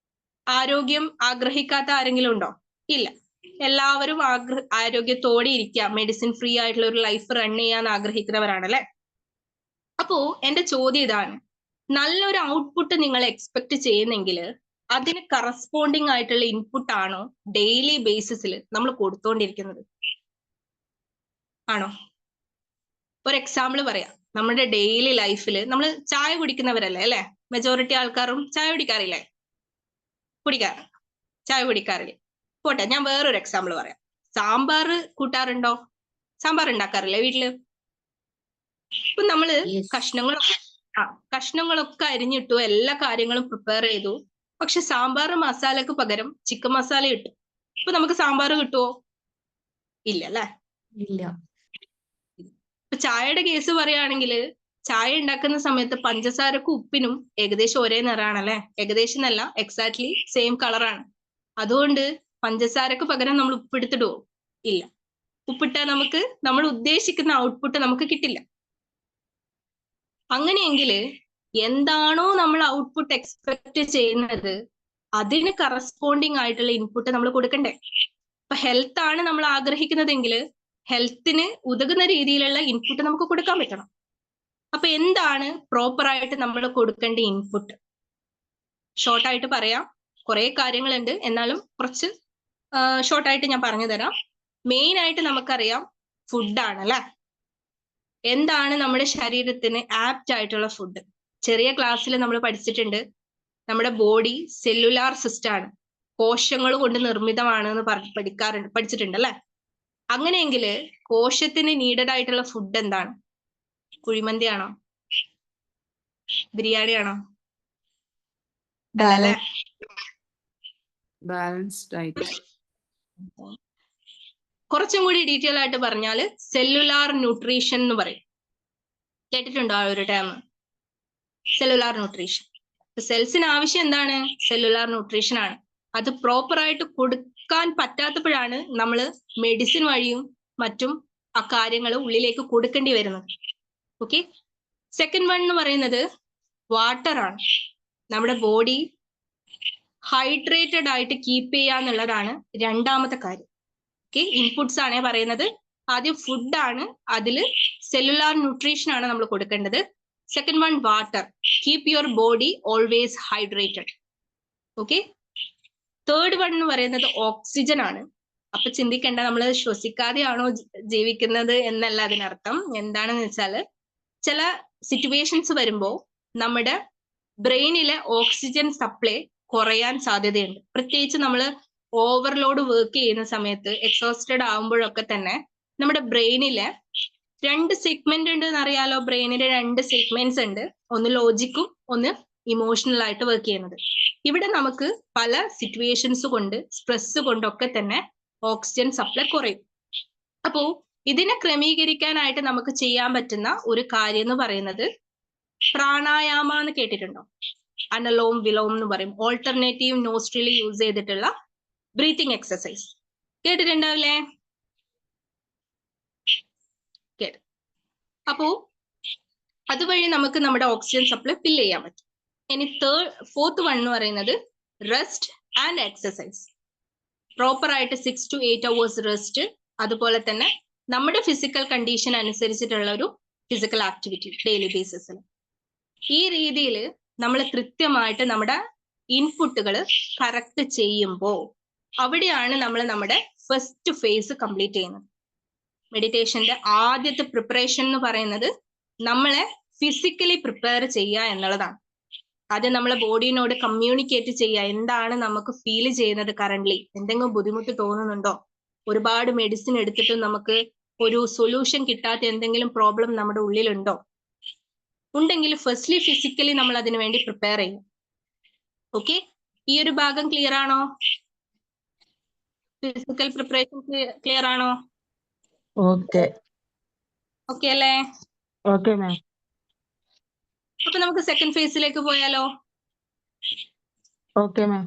ആരോഗ്യം ആഗ്രഹിക്കാത്ത ആരെങ്കിലും ഉണ്ടോ? ഇല്ല. എല്ലാവരും ആരോഗ്യത്തോടെ ഇരിക്കുക, മെഡിസിൻ ഫ്രീ ആയിട്ടുള്ള ഒരു ലൈഫ് റൺ ചെയ്യാൻ ആഗ്രഹിക്കുന്നവരാണല്ലേ. അപ്പോ എന്റെ ചോദ്യം ഇതാണ്, നല്ലൊരു ഔട്ട്പുട്ട് നിങ്ങൾ എക്സ്പെക്ട് ചെയ്യുന്നെങ്കിൽ അതിന് കറസ്പോണ്ടിങ് ആയിട്ടുള്ള ഇൻപുട്ട് ആണോ ഡെയിലി ബേസിസിൽ നമ്മൾ കൊടുത്തോണ്ടിരിക്കുന്നത്? ആണോ? ഒരു എക്സാമ്പിൾ പറയാം. നമ്മുടെ ഡെയിലി ലൈഫിൽ നമ്മൾ ചായ കുടിക്കുന്നവരല്ലേ അല്ലെ? മെജോറിറ്റി ആൾക്കാരും ചായ കുടിക്കാറില്ലേ? ചായ കുടിക്കാറില്ല. പോട്ടെ, ഞാൻ വേറൊരു എക്സാമ്പിൾ പറയാം. സാമ്പാർ കൂട്ടാറുണ്ടോ? സാമ്പാർ ഉണ്ടാക്കാറില്ലേ വീട്ടില്? ഇപ്പൊ നമ്മള് കഷ്ണങ്ങളൊക്കെ അരിഞ്ഞിട്ടു, എല്ലാ കാര്യങ്ങളും പ്രിപ്പയർ ചെയ്തു. പക്ഷെ സാമ്പാർ മസാലക്ക് പകരം ചിക്കൻ മസാല ഇട്ടു. ഇപ്പൊ നമുക്ക് സാമ്പാർ കിട്ടുമോ? ഇല്ല അല്ലെ? ഇല്ല. ഇപ്പൊ ചായയുടെ കേസ് പറയുകയാണെങ്കിൽ ചായ ഉണ്ടാക്കുന്ന സമയത്ത് പഞ്ചസാരക്കും ഉപ്പിനും ഏകദേശം ഒരേ നിറാണല്ലേ. ഏകദേശം എന്നല്ല, എക്സാക്ട്ലി സെയിം കളറാണ്. അതുകൊണ്ട് പഞ്ചസാരക്ക് പകരം നമ്മൾ ഉപ്പെടുത്തിടുവോ? ഇല്ല. ഉപ്പിട്ടാൽ നമുക്ക് നമ്മൾ ഉദ്ദേശിക്കുന്ന ഔട്ട്പുട്ട് നമുക്ക് കിട്ടില്ല. അങ്ങനെയെങ്കിൽ എന്താണോ നമ്മൾ ഔട്ട്പുട്ട് എക്സ്പെക്ട് ചെയ്യുന്നത് അതിന് കറസ്പോണ്ടിങ് ആയിട്ടുള്ള ഇൻപുട്ട് നമ്മൾ കൊടുക്കണ്ടേ? ഇപ്പൊ ഹെൽത്ത് ആണ് നമ്മൾ ആഗ്രഹിക്കുന്നതെങ്കിൽ ഹെൽത്തിന് ഉതകുന്ന രീതിയിലുള്ള ഇൻപുട്ട് നമുക്ക് കൊടുക്കാൻ പറ്റണം. അപ്പൊ എന്താണ് പ്രോപ്പർ ആയിട്ട് നമ്മൾ കൊടുക്കേണ്ട ഇൻപുട്ട്? ഷോർട്ടായിട്ട് പറയാം, കുറെ കാര്യങ്ങളുണ്ട്, എന്നാലും കുറച്ച് ഷോർട്ടായിട്ട് ഞാൻ പറഞ്ഞു തരാം. മെയിൻ ആയിട്ട് നമുക്കറിയാം ഫുഡാണ് അല്ലെ. എന്താണ് നമ്മുടെ ശരീരത്തിന് ആപ്റ്റ് ആയിട്ടുള്ള ഫുഡ്? ചെറിയ ക്ലാസ്സിൽ നമ്മൾ പഠിച്ചിട്ടുണ്ട്, നമ്മുടെ ബോഡി സെല്ലുലാർ സിസ്റ്റം ആണ്, കോശങ്ങൾ കൊണ്ട് നിർമ്മിതമാണ് എന്ന് പഠിച്ചിട്ടുണ്ട് അല്ലെ. അങ്ങനെയെങ്കിൽ കോശത്തിന് നീഡഡ് ആയിട്ടുള്ള ഫുഡ് എന്താണ്? കുഴിമന്തി ആണോ? ബിരിയാണി ആണോ? അല്ലേ? Balanced diet. കുറച്ചും കൂടി ഡീറ്റെയിൽ ആയിട്ട് പറഞ്ഞാൽ സെല്ലുലാർ ന്യൂട്രീഷൻ എന്ന് പറയും. കേട്ടിട്ടുണ്ടോ ആ ഒരു ടേം? Cellular nutrition. സെൽസിന് ആവശ്യം എന്താണ്? സെല്ലുലാർ ന്യൂട്രീഷൻ ആണ്. അത് പ്രോപ്പർ ആയിട്ട് കൊടുക്കാൻ പറ്റാത്തപ്പോഴാണ് നമ്മൾ മെഡിസിൻ വഴിയും മറ്റും ആ കാര്യങ്ങൾ ഉള്ളിലേക്ക് കൊടുക്കേണ്ടി വരുന്നത്. ഓക്കെ. സെക്കൻഡ് വൺ എന്ന് പറയുന്നത് വാട്ടർ ആണ്. നമ്മുടെ ബോഡി ഹൈഡ്രേറ്റഡ് ആയിട്ട് കീപ്പ് ചെയ്യുക എന്നുള്ളതാണ് രണ്ടാമത്തെ കാര്യം. ഓക്കെ. ഇൻപുട്സ് ആണ് പറയുന്നത്. ആദ്യം ഫുഡാണ്, അതിൽ സെല്ലുലാർ ന്യൂട്രീഷൻ ആണ് നമ്മൾ കൊടുക്കേണ്ടത്. Second one water. Keep your body always hydrated. Okay. Third one എന്ന് പറയുന്നത് ഓക്സിജൻ ആണ്. അപ്പൊ ചിന്തിക്കേണ്ട, നമ്മൾ ശ്വസിക്കാതെയാണോ ജീവിക്കുന്നത് എന്നല്ല അതിനർത്ഥം. എന്താണെന്ന് വെച്ചാൽ ചില സിറ്റുവേഷൻസ് വരുമ്പോൾ നമ്മുടെ ബ്രെയിനിലെ ഓക്സിജൻ സപ്ലൈ കുറയാൻ സാധ്യതയുണ്ട്. പ്രത്യേകിച്ച് നമ്മൾ ഓവർലോഡ് വർക്ക് ചെയ്യുന്ന സമയത്ത്, എക്സോസ്റ്റഡ് ആവുമ്പോഴൊക്കെ തന്നെ നമ്മുടെ ബ്രെയിനിലെ 2 സെഗ്മെന്റ് ഉണ്ട് എന്നറിയാലോ. ബ്രെയിനിന്റെ 2 സെഗ്മെന്റ്സ് ഉണ്ട്, ഒന്ന് ലോജിക്കും ഒന്ന് ഇമോഷണൽ ആയിട്ട് വർക്ക് ചെയ്യുന്നത്. ഇവിടെ നമുക്ക് പല സിറ്റുവേഷൻസ് കൊണ്ട്, സ്ട്രെസ് കൊണ്ടൊക്കെ തന്നെ ഓക്സിജൻ സപ്ലൈ കുറയും. അപ്പോ ഇതിനെ ക്രമീകരിക്കാനായിട്ട് നമുക്ക് ചെയ്യാൻ പറ്റുന്ന ഒരു കാര്യം എന്ന് പറയുന്നത് പ്രാണായാമ എന്ന് കേട്ടിട്ടുണ്ടോ? അനലോം വിലോം എന്ന് പറയും. ഓൾട്ടർനേറ്റീവ് നോസ്ട്രിൽ യൂസ് ചെയ്തിട്ടുള്ള ബ്രീത്തിങ് എക്സസൈസ് കേട്ടിട്ടുണ്ടാവില്ലേ? കേട്ടു. അപ്പോ അതുവഴി നമുക്ക് നമ്മുടെ ഓക്സിജൻ സപ്ലൈ ഫിൽ ചെയ്യാൻ പറ്റും. ഇനി ഫോർത്ത് വൺ എന്ന് പറയുന്നത് റെസ്റ്റ് ആൻഡ് എക്സസൈസ്. പ്രോപ്പർ ആയിട്ട് 6 to 8 hours റെസ്റ്റ്, അതുപോലെ തന്നെ നമ്മുടെ ഫിസിക്കൽ കണ്ടീഷൻ അനുസരിച്ചിട്ടുള്ള ഒരു ഫിസിക്കൽ ആക്ടിവിറ്റി ഡെയിലി ബേസിസിൽ. ഈ രീതിയിൽ നമ്മൾ കൃത്യമായിട്ട് നമ്മുടെ ഇൻപുട്ടുകൾ കറക്റ്റ് ചെയ്യുമ്പോൾ അവിടെയാണ് നമ്മൾ നമ്മുടെ ഫസ്റ്റ് ഫേസ് കംപ്ലീറ്റ് ചെയ്യുന്നത്. മെഡിറ്റേഷന്റെ ആദ്യത്തെ പ്രിപ്പറേഷൻ എന്ന് പറയുന്നത് നമ്മളെ ഫിസിക്കലി പ്രിപ്പയർ ചെയ്യുക എന്നുള്ളതാണ്. ആദ്യം നമ്മളെ ബോഡിയോട് കമ്മ്യൂണിക്കേറ്റ് ചെയ്യുക, എന്താണ് നമുക്ക് ഫീൽ ചെയ്യുന്നത് കറന്റ്ലി, എന്തെങ്കിലും ബുദ്ധിമുട്ട് തോന്നുന്നുണ്ടോ, ഒരുപാട് മെഡിസിൻ എടുത്തിട്ടും നമുക്ക് ഒരു സൊല്യൂഷൻ കിട്ടാത്ത എന്തെങ്കിലും പ്രോബ്ലം നമ്മുടെ ഉള്ളിലുണ്ടോ, ഉണ്ടെങ്കിൽ ഫസ്റ്റ്ലി ഫിസിക്കലി നമ്മൾ അതിനു വേണ്ടി പ്രിപ്പയർ ചെയ്യും. ഓക്കെ, ഈ ഒരു ഭാഗം ക്ലിയർ ആണോ? ഫിസിക്കൽ പ്രിപ്പറേഷൻ ക്ലിയർ ആണോ? ഓക്കെ ഓക്കെ അല്ലേ? Okay ma'am. അപ്പൊ നമുക്ക് സെക്കൻഡ് ഫേസിലേക്ക് പോയാലോ? Okay ma'am.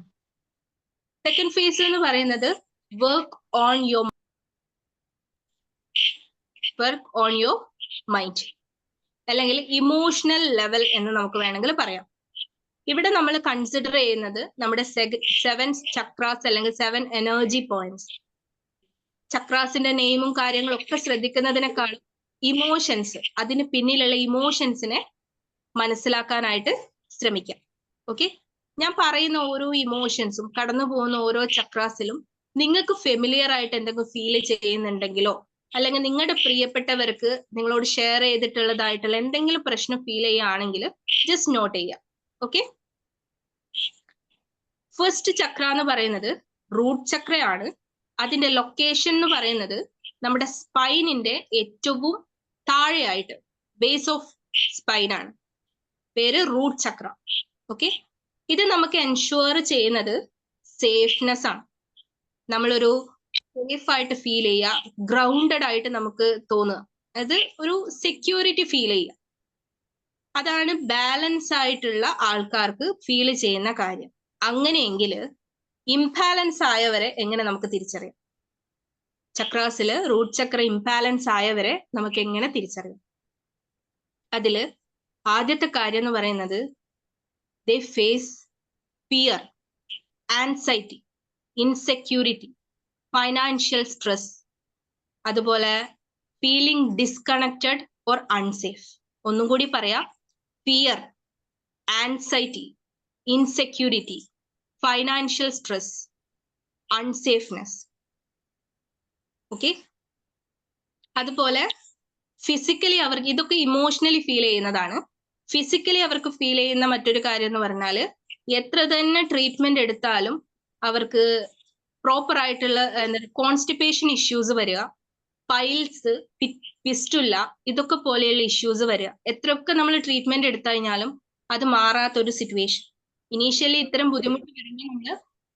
സെക്കൻഡ് ഫേസ് എന്ന് പറയുന്നത് വർക്ക് ഓൺ യുവർ മൈൻഡ്, അല്ലെങ്കിൽ ഇമോഷണൽ ലെവൽ എന്ന് നമുക്ക് വേണമെങ്കിൽ പറയാം. ഇവിടെ നമ്മൾ കൺസിഡർ ചെയ്യുന്നത് നമ്മുടെ 7 ചക്രാസ് അല്ലെങ്കിൽ 7 എനർജി പോയിന്റ്സ്. ചക്രാസിന്റെ നെയിമും കാര്യങ്ങളും ഒക്കെ ശ്രദ്ധിക്കുന്നതിനേക്കാളും ഇമോഷൻസ്, അതിന് പിന്നിലുള്ള ഇമോഷൻസിനെ മനസ്സിലാക്കാനായിട്ട് ശ്രമിക്കാം. ഓക്കെ, ഞാൻ പറയുന്ന ഓരോ ഇമോഷൻസും കടന്നു പോകുന്ന ഓരോ ചക്രാസിലും നിങ്ങൾക്ക് ഫെമിലിയർ ആയിട്ട് എന്തെങ്കിലും ഫീൽ ചെയ്യുന്നുണ്ടെങ്കിലോ, അല്ലെങ്കിൽ നിങ്ങളുടെ പ്രിയപ്പെട്ടവർക്ക് നിങ്ങളോട് ഷെയർ ചെയ്തിട്ടുള്ളതായിട്ടുള്ള എന്തെങ്കിലും പ്രശ്നം ഫീൽ ചെയ്യുകയാണെങ്കിൽ ജസ്റ്റ് നോട്ട് ചെയ്യുക. ഓക്കെ, ഫസ്റ്റ് ചക്ര എന്ന് പറയുന്നത് റൂട്ട് ചക്രയാണ്. അതിന്റെ ലൊക്കേഷൻ എന്ന് പറയുന്നത് നമ്മുടെ സ്പൈനിന്റെ ഏറ്റവും താഴെയായിട്ട്, ബേസ് ഓഫ് സ്പൈൻ ആണ്, പേര് റൂട്ട് ചക്ര. ഓക്കെ, ഇത് നമുക്ക് എൻഷുവർ ചെയ്യുന്നത് സേഫ്നെസ് ആണ്. നമ്മളൊരു സേഫ് ആയിട്ട് ഫീൽ ചെയ്യുക, ഗ്രൗണ്ടഡ് ആയിട്ട് നമുക്ക് തോന്നുക, അത് ഒരു സെക്യൂരിറ്റി ഫീൽ ചെയ്യുക. അതാണ് ബാലൻസ് ആയിട്ടുള്ള ആൾക്കാർക്ക് ഫീൽ ചെയ്യുന്ന കാര്യം. അങ്ങനെയെങ്കിൽ ഇംബാലൻസ് ആയവരെ എങ്ങനെ നമുക്ക് തിരിച്ചറിയാം? ചക്രാസില് റൂട്ട് ചക്ര ഇംബാലൻസ് ആയവരെ നമുക്ക് എങ്ങനെ തിരിച്ചറിയാം? അതില് ആദ്യത്തെ കാര്യം എന്ന് പറയുന്നത് they face fear, anxiety, insecurity, financial stress, അതുപോലെ ഫീലിംഗ് ഡിസ്കണക്റ്റഡ് ഓർ അൺസേഫ്. ഒന്നും കൂടി പറയാം, fear, anxiety, insecurity, financial stress, unsafeness. Okay, അതുപോലെ ഫിസിക്കലി അവർക്ക് ഇതൊക്കെ ഇമോഷണലി ഫീൽ ചെയ്യുന്നതാണ്. ഫിസിക്കലി അവർക്ക് ഫീൽ ചെയ്യുന്ന മറ്റൊരു കാര്യം എന്ന് പറഞ്ഞാൽ എത്ര തന്നെ ട്രീറ്റ്മെന്റ് എടുത്താലും അവർക്ക് പ്രോപ്പർ ആയിട്ടുള്ള കോൺസ്റ്റിപ്പേഷൻ ഇഷ്യൂസ് വരിക, പൈൽസ്, പിസ്റ്റുല, ഇതൊക്കെ പോലെയുള്ള ഇഷ്യൂസ് വരിക. എത്രയൊക്കെ നമ്മൾ ട്രീറ്റ്മെന്റ് എടുത്തു കഴിഞ്ഞാലും അത് മാറാത്തൊരു സിറ്റുവേഷൻ. ഇനീഷ്യലി ഇത്തരം ബുദ്ധിമുട്ട് വരുമ്പോൾ നമ്മൾ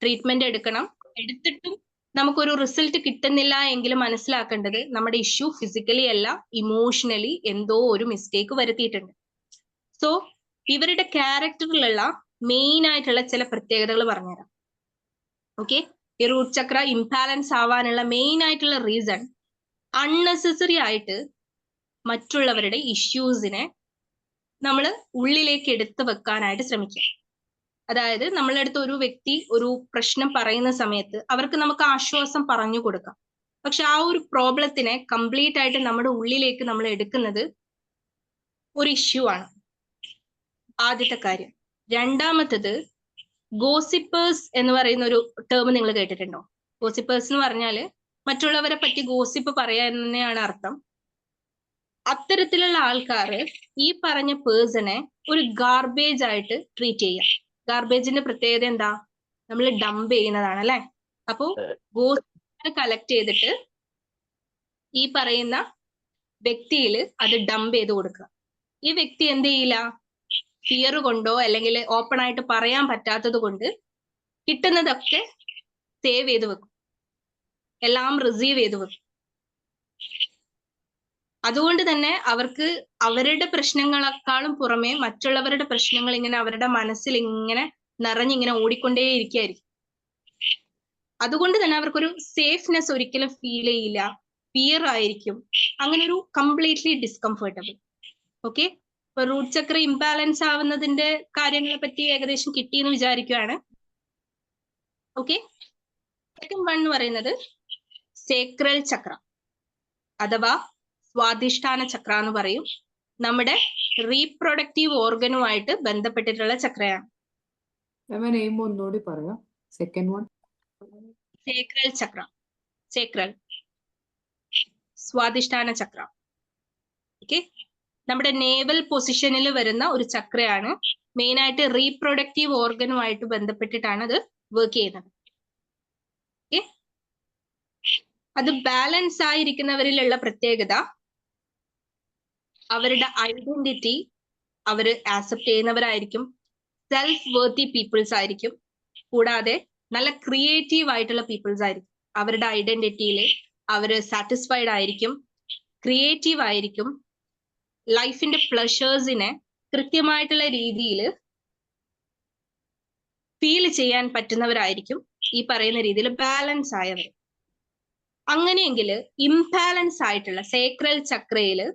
ട്രീറ്റ്മെന്റ് എടുക്കണം. എടുത്തിട്ടും നമുക്കൊരു റിസൾട്ട് കിട്ടുന്നില്ല എങ്കിൽ മനസ്സിലാക്കേണ്ടത് നമ്മുടെ ഇഷ്യൂ ഫിസിക്കലി അല്ല, ഇമോഷണലി എന്തോ ഒരു മിസ്റ്റേക്ക് വരുത്തിയിട്ടുണ്ട്. സോ ഇവരുടെ ക്യാരക്ടറിലുള്ള മെയിൻ ആയിട്ടുള്ള ചില പ്രത്യേകതകൾ പറഞ്ഞുതരാം. ഓക്കെ, ഈ റൂട്ട് ചക്ര ഇംബാലൻസ് ആവാനുള്ള മെയിൻ ആയിട്ടുള്ള റീസൺ അൺനെസസറി ആയിട്ട് മറ്റുള്ളവരുടെ ഇഷ്യൂസിനെ നമ്മൾ ഉള്ളിലേക്ക് എടുത്തു വെക്കാനായിട്ട് ശ്രമിക്കുക. അതായത് നമ്മളുടെ അടുത്ത് ഒരു വ്യക്തി ഒരു പ്രശ്നം പറയുന്ന സമയത്ത് അവർക്ക് നമുക്ക് ആശ്വാസം പറഞ്ഞു കൊടുക്കാം. പക്ഷെ ആ ഒരു പ്രോബ്ലത്തിനെ കംപ്ലീറ്റ് ആയിട്ട് നമ്മുടെ ഉള്ളിലേക്ക് നമ്മൾ എടുക്കുന്നത് ഒരു ഇഷ്യൂ ആണ്. ആദ്യത്തെ കാര്യം. രണ്ടാമത്തത് ഗോസിപ്പേഴ്സ് എന്ന് പറയുന്ന ഒരു ടേം നിങ്ങൾ കേട്ടിട്ടുണ്ടോ? ഗോസിപ്പേഴ്സ് എന്ന് പറഞ്ഞാല് മറ്റുള്ളവരെ പറ്റി ഗോസിപ്പ് പറയാ എന്ന് തന്നെയാണ് അർത്ഥം. അത്തരത്തിലുള്ള ആൾക്കാർ ഈ പറഞ്ഞ പേഴ്സണെ ഒരു ഗാർബേജ് ആയിട്ട് ട്രീറ്റ് ചെയ്യാം. ഗാർബേജിന്റെ പ്രത്യേകത എന്താ? നമ്മൾ ഡംപ് ചെയ്യുന്നതാണ് അല്ലെ. അപ്പോ ഗോസിപ്പ് കളക്ട് ചെയ്തിട്ട് ഈ പറയുന്ന വ്യക്തിയിൽ അത് ഡംപ് ചെയ്ത് കൊടുക്കുക. ഈ വ്യക്തി എന്ത് ചെയ്യില്ല, ഫിയർ കൊണ്ടോ അല്ലെങ്കിൽ ഓപ്പൺ ആയിട്ട് പറയാൻ പറ്റാത്തത് കൊണ്ട് കിട്ടുന്നതൊക്കെ സേവ് ചെയ്ത് വെക്കും, എല്ലാം റിസീവ് ചെയ്ത് വെക്കും. അതുകൊണ്ട് തന്നെ അവർക്ക് അവരുടെ പ്രശ്നങ്ങളെക്കാളും പുറമെ മറ്റുള്ളവരുടെ പ്രശ്നങ്ങൾ ഇങ്ങനെ അവരുടെ മനസ്സിൽ ഇങ്ങനെ നിറഞ്ഞിങ്ങനെ ഓടിക്കൊണ്ടേയിരിക്കുകയായിരിക്കും. അതുകൊണ്ട് തന്നെ അവർക്കൊരു സേഫ്നെസ് ഒരിക്കലും ഫീൽ ചെയ്യില്ല, ഫിയർ ആയിരിക്കും, അങ്ങനെ ഒരു കംപ്ലീറ്റ്ലി ഡിസ്കംഫർട്ടബിൾ. ഓക്കെ, ഇപ്പൊ റൂട്ട് ചക്ര ഇംബാലൻസ് ആവുന്നതിന്റെ കാര്യങ്ങളെ പറ്റി ഏകദേശം കിട്ടിയെന്ന് വിചാരിക്കുകയാണ്. ഓക്കെ, സെക്കൻഡ് വൺ എന്ന് പറയുന്നത് സേക്രൽ ചക്ര അഥവാ സ്വാധിഷ്ഠാന ചക്ര എന്ന് പറയും. നമ്മുടെ റീപ്രൊഡക്റ്റീവ് ഓർഗനുമായിട്ട് ബന്ധപ്പെട്ടിട്ടുള്ള ചക്രയാണ്. നെയിം ഒന്നുകൂടി പറയാം. സെക്കൻഡ് വൺ സേക്രൽ ചക്ര. സേക്രൽ സ്വാധിഷ്ഠാന ചക്ര. ഓക്കെ, നമ്മുടെ നേവൽ പൊസിഷനിൽ വരുന്ന ഒരു ചക്രയാണ്. മെയിൻ ആയിട്ട് റീപ്രൊഡക്റ്റീവ് ഓർഗനുമായിട്ട് ബന്ധപ്പെട്ടിട്ടാണ് അത് വർക്ക് ചെയ്യുന്നത്. ഓക്കെ, അത് ബാലൻസ് ആയിരിക്കുന്നവരിലുള്ള പ്രത്യേകത അവരുടെ ഐഡന്റിറ്റി അവർ ആക്സെപ്റ്റ് ചെയ്യുന്നവരായിരിക്കും, സെൽഫ് വേർത്തി പീപ്പിൾസ് ആയിരിക്കും, കൂടാതെ നല്ല ക്രിയേറ്റീവ് ആയിട്ടുള്ള പീപ്പിൾസ് ആയിരിക്കും. അവരുടെ ഐഡന്റിറ്റിയിൽ അവര് സാറ്റിസ്ഫൈഡ് ആയിരിക്കും, ക്രിയേറ്റീവ് ആയിരിക്കും, ലൈഫിന്റെ പ്ലഷേഴ്സിനെ കൃത്യമായിട്ടുള്ള രീതിയിൽ ഫീൽ ചെയ്യാൻ പറ്റുന്നവരായിരിക്കും, ഈ പറയുന്ന രീതിയിൽ ബാലൻസ് ആയവർ. അങ്ങനെയെങ്കിൽ ഇംബാലൻസ് ആയിട്ടുള്ള സേക്രൽ ചക്രയില്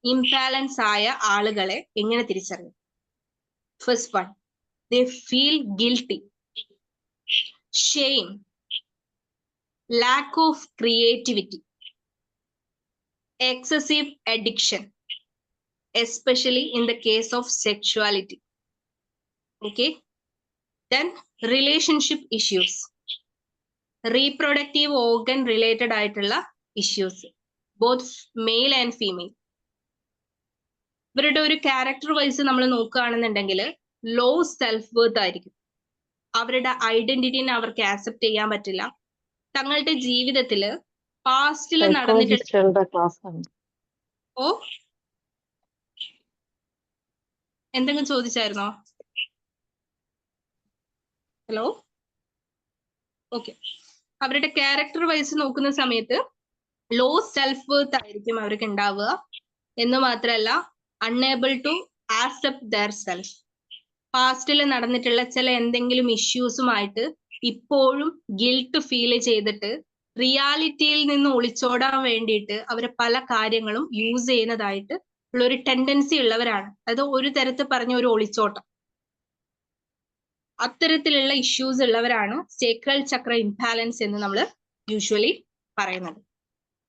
ഇംബാലൻസ് ആയ ആളുകളെ എങ്ങനെ തിരിച്ചറിയും? First one, they feel guilty, shame, lack of creativity, excessive addiction, especially in the case of sexuality. Okay, then relationship issues, reproductive organ related ആയിട്ടുള്ള issues, both male and female. ഇവരുടെ ഒരു ക്യാരക്ടർ വൈസ് നമ്മൾ നോക്കുകയാണെന്നുണ്ടെങ്കിൽ ലോ സെൽഫ് വർത്ത് ആയിരിക്കും. അവരുടെ ഐഡന്റിറ്റിനെ അവർക്ക് ആക്സെപ്റ്റ് ചെയ്യാൻ പറ്റില്ല. തങ്ങളുടെ ജീവിതത്തില് പാസ്റ്റിൽ നടന്നിട്ടുള്ള എന്തെങ്കിലും ചോദിച്ചായിരുന്നോ? Hello, okay. അവരുടെ ക്യാരക്ടർ വൈസ് നോക്കുന്ന സമയത്ത് ലോ സെൽഫ് വർത്ത് ആയിരിക്കും അവർക്ക് ഉണ്ടാവുക. എന്ന് മാത്രമല്ല, unable to accept their self. പാസ്റ്റിൽ നടന്നിട്ടുള്ള ചില എന്തെങ്കിലും ഇഷ്യൂസുമായിട്ട് ഇപ്പോഴും ഗിൽട്ട് ഫീൽ ചെയ്തിട്ട് റിയാലിറ്റിയിൽ നിന്ന് ഒളിച്ചോടാൻ വേണ്ടിയിട്ട് അവർ പല കാര്യങ്ങളും യൂസ് ചെയ്യുന്നതായിട്ട് ഉള്ള ഒരു ടെൻഡൻസി ഉള്ളവരാണ്. അത് ഒരു തരത്തിൽ പറഞ്ഞ ഒരു ഒളിച്ചോട്ടം. അത്തരത്തിലുള്ള ഇഷ്യൂസ് ഉള്ളവരാണ് സേക്രൽ ചക്ര ഇംബാലൻസ് എന്ന് നമ്മൾ യൂഷ്വലി പറയുന്നത്.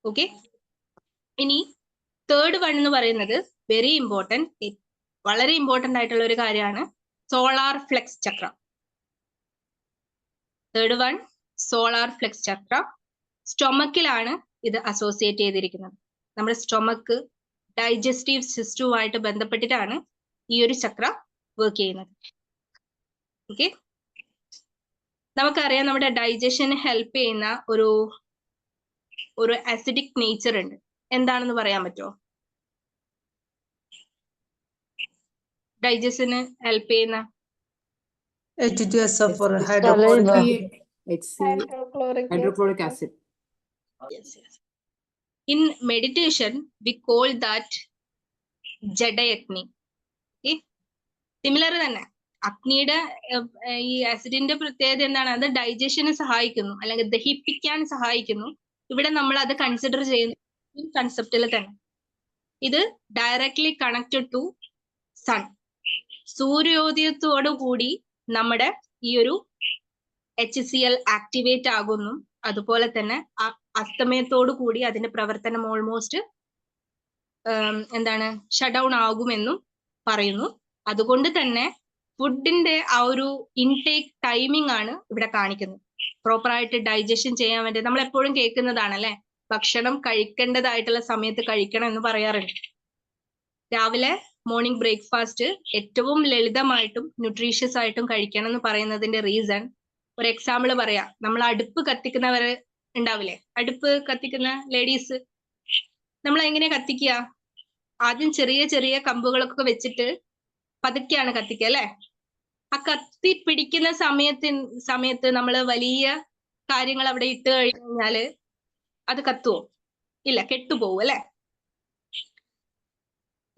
ഓക്കെ, ഇനി തേർഡ് വൺ എന്ന് പറയുന്നത് വെരി ഇമ്പോർട്ടൻറ്റ്, വളരെ ഇമ്പോർട്ടൻ്റ് ആയിട്ടുള്ള ഒരു കാര്യമാണ് സോളാർ ഫ്ലെക്സ് ചക്ര. തേർഡ് വൺ സോളാർ ഫ്ലെക്സ് ചക്ര. സ്റ്റൊമക്കിലാണ് ഇത് അസോസിയേറ്റ് ചെയ്തിരിക്കുന്നത്. നമ്മുടെ സ്റ്റൊമക്ക് ഡൈജസ്റ്റീവ് സിസ്റ്റവുമായിട്ട് ബന്ധപ്പെട്ടിട്ടാണ് ഈ ഒരു ചക്ര വർക്ക് ചെയ്യുന്നത്. ഓക്കെ, നമുക്കറിയാം നമ്മുടെ ഡൈജഷന് ഹെൽപ്പ് ചെയ്യുന്ന ഒരു അസിഡിക് നേച്ചർ ഉണ്ട്. എന്താണെന്ന് പറയാൻ പറ്റുമോ? ഡൈജഷന് ഹെൽപ്പ് ചെയ്യുന്ന H2SO4 hydrochloric acid. Yes. In meditation, we call that ജഡയഗ്നി. സിമിലർ തന്നെ. അഗ്നിയുടെ ഈ ആസിഡിന്റെ പ്രത്യേകത എന്താണ്? അത് ഡൈജഷന് സഹായിക്കുന്നു, അല്ലെങ്കിൽ ദഹിപ്പിക്കാൻ സഹായിക്കുന്നു. ഇവിടെ നമ്മൾ അത് കൺസിഡർ ചെയ്യുന്ന കൺസെപ്റ്റിൽ തന്നെ. ഇത് ഡയറക്ട്ലി കണക്റ്റഡ് ടു സൺ. സൂര്യോദയത്തോടു കൂടി നമ്മുടെ ഈ ഒരു HCl ആക്ടിവേറ്റ് ആകുന്നു. അതുപോലെ തന്നെ അസ്തമയത്തോടു കൂടി അതിന്റെ പ്രവർത്തനം ഓൾമോസ്റ്റ് ഷട്ട് ഡൗൺ ആകുമെന്നും പറയുന്നു. അതുകൊണ്ട് തന്നെ ഫുഡിന്റെ ആ ഒരു ഇൻടേക്ക് ടൈമിംഗ് ആണ് ഇവിടെ കാണിക്കുന്നത്. പ്രോപ്പറായിട്ട് ഡൈജഷൻ ചെയ്യാൻ വേണ്ടി നമ്മൾ എപ്പോഴും കേൾക്കുന്നതാണ് അല്ലെ, ഭക്ഷണം കഴിക്കേണ്ടതായിട്ടുള്ള സമയത്ത് കഴിക്കണം എന്ന് പറയാറുണ്ട്. രാവിലെ മോർണിംഗ് ബ്രേക്ക്ഫാസ്റ്റ് ഏറ്റവും ലളിതമായിട്ടും ന്യൂട്രീഷ്യസ് ആയിട്ടും കഴിക്കണം എന്ന് പറയുന്നതിന്റെ റീസൺ ഒരു എക്സാമ്പിൾ പറയാം. നമ്മൾ അടുപ്പ് കത്തിക്കുന്നവര് ഉണ്ടാവില്ലേ, അടുപ്പ് കത്തിക്കുന്ന ലേഡീസ്, നമ്മൾ എങ്ങനെയാ കത്തിക്കുക? ആദ്യം ചെറിയ ചെറിയ കമ്പുകളൊക്കെ വെച്ചിട്ട് പതുക്കെയാണ് കത്തിക്കുക അല്ലെ. ആ കത്തി പിടിക്കുന്ന സമയത്ത് നമ്മൾ വലിയ കാര്യങ്ങൾ അവിടെ ഇട്ട് കഴിഞ്ഞാല് അത് കത്തുവോ? ഇല്ല, കെട്ടുപോകും അല്ലെ.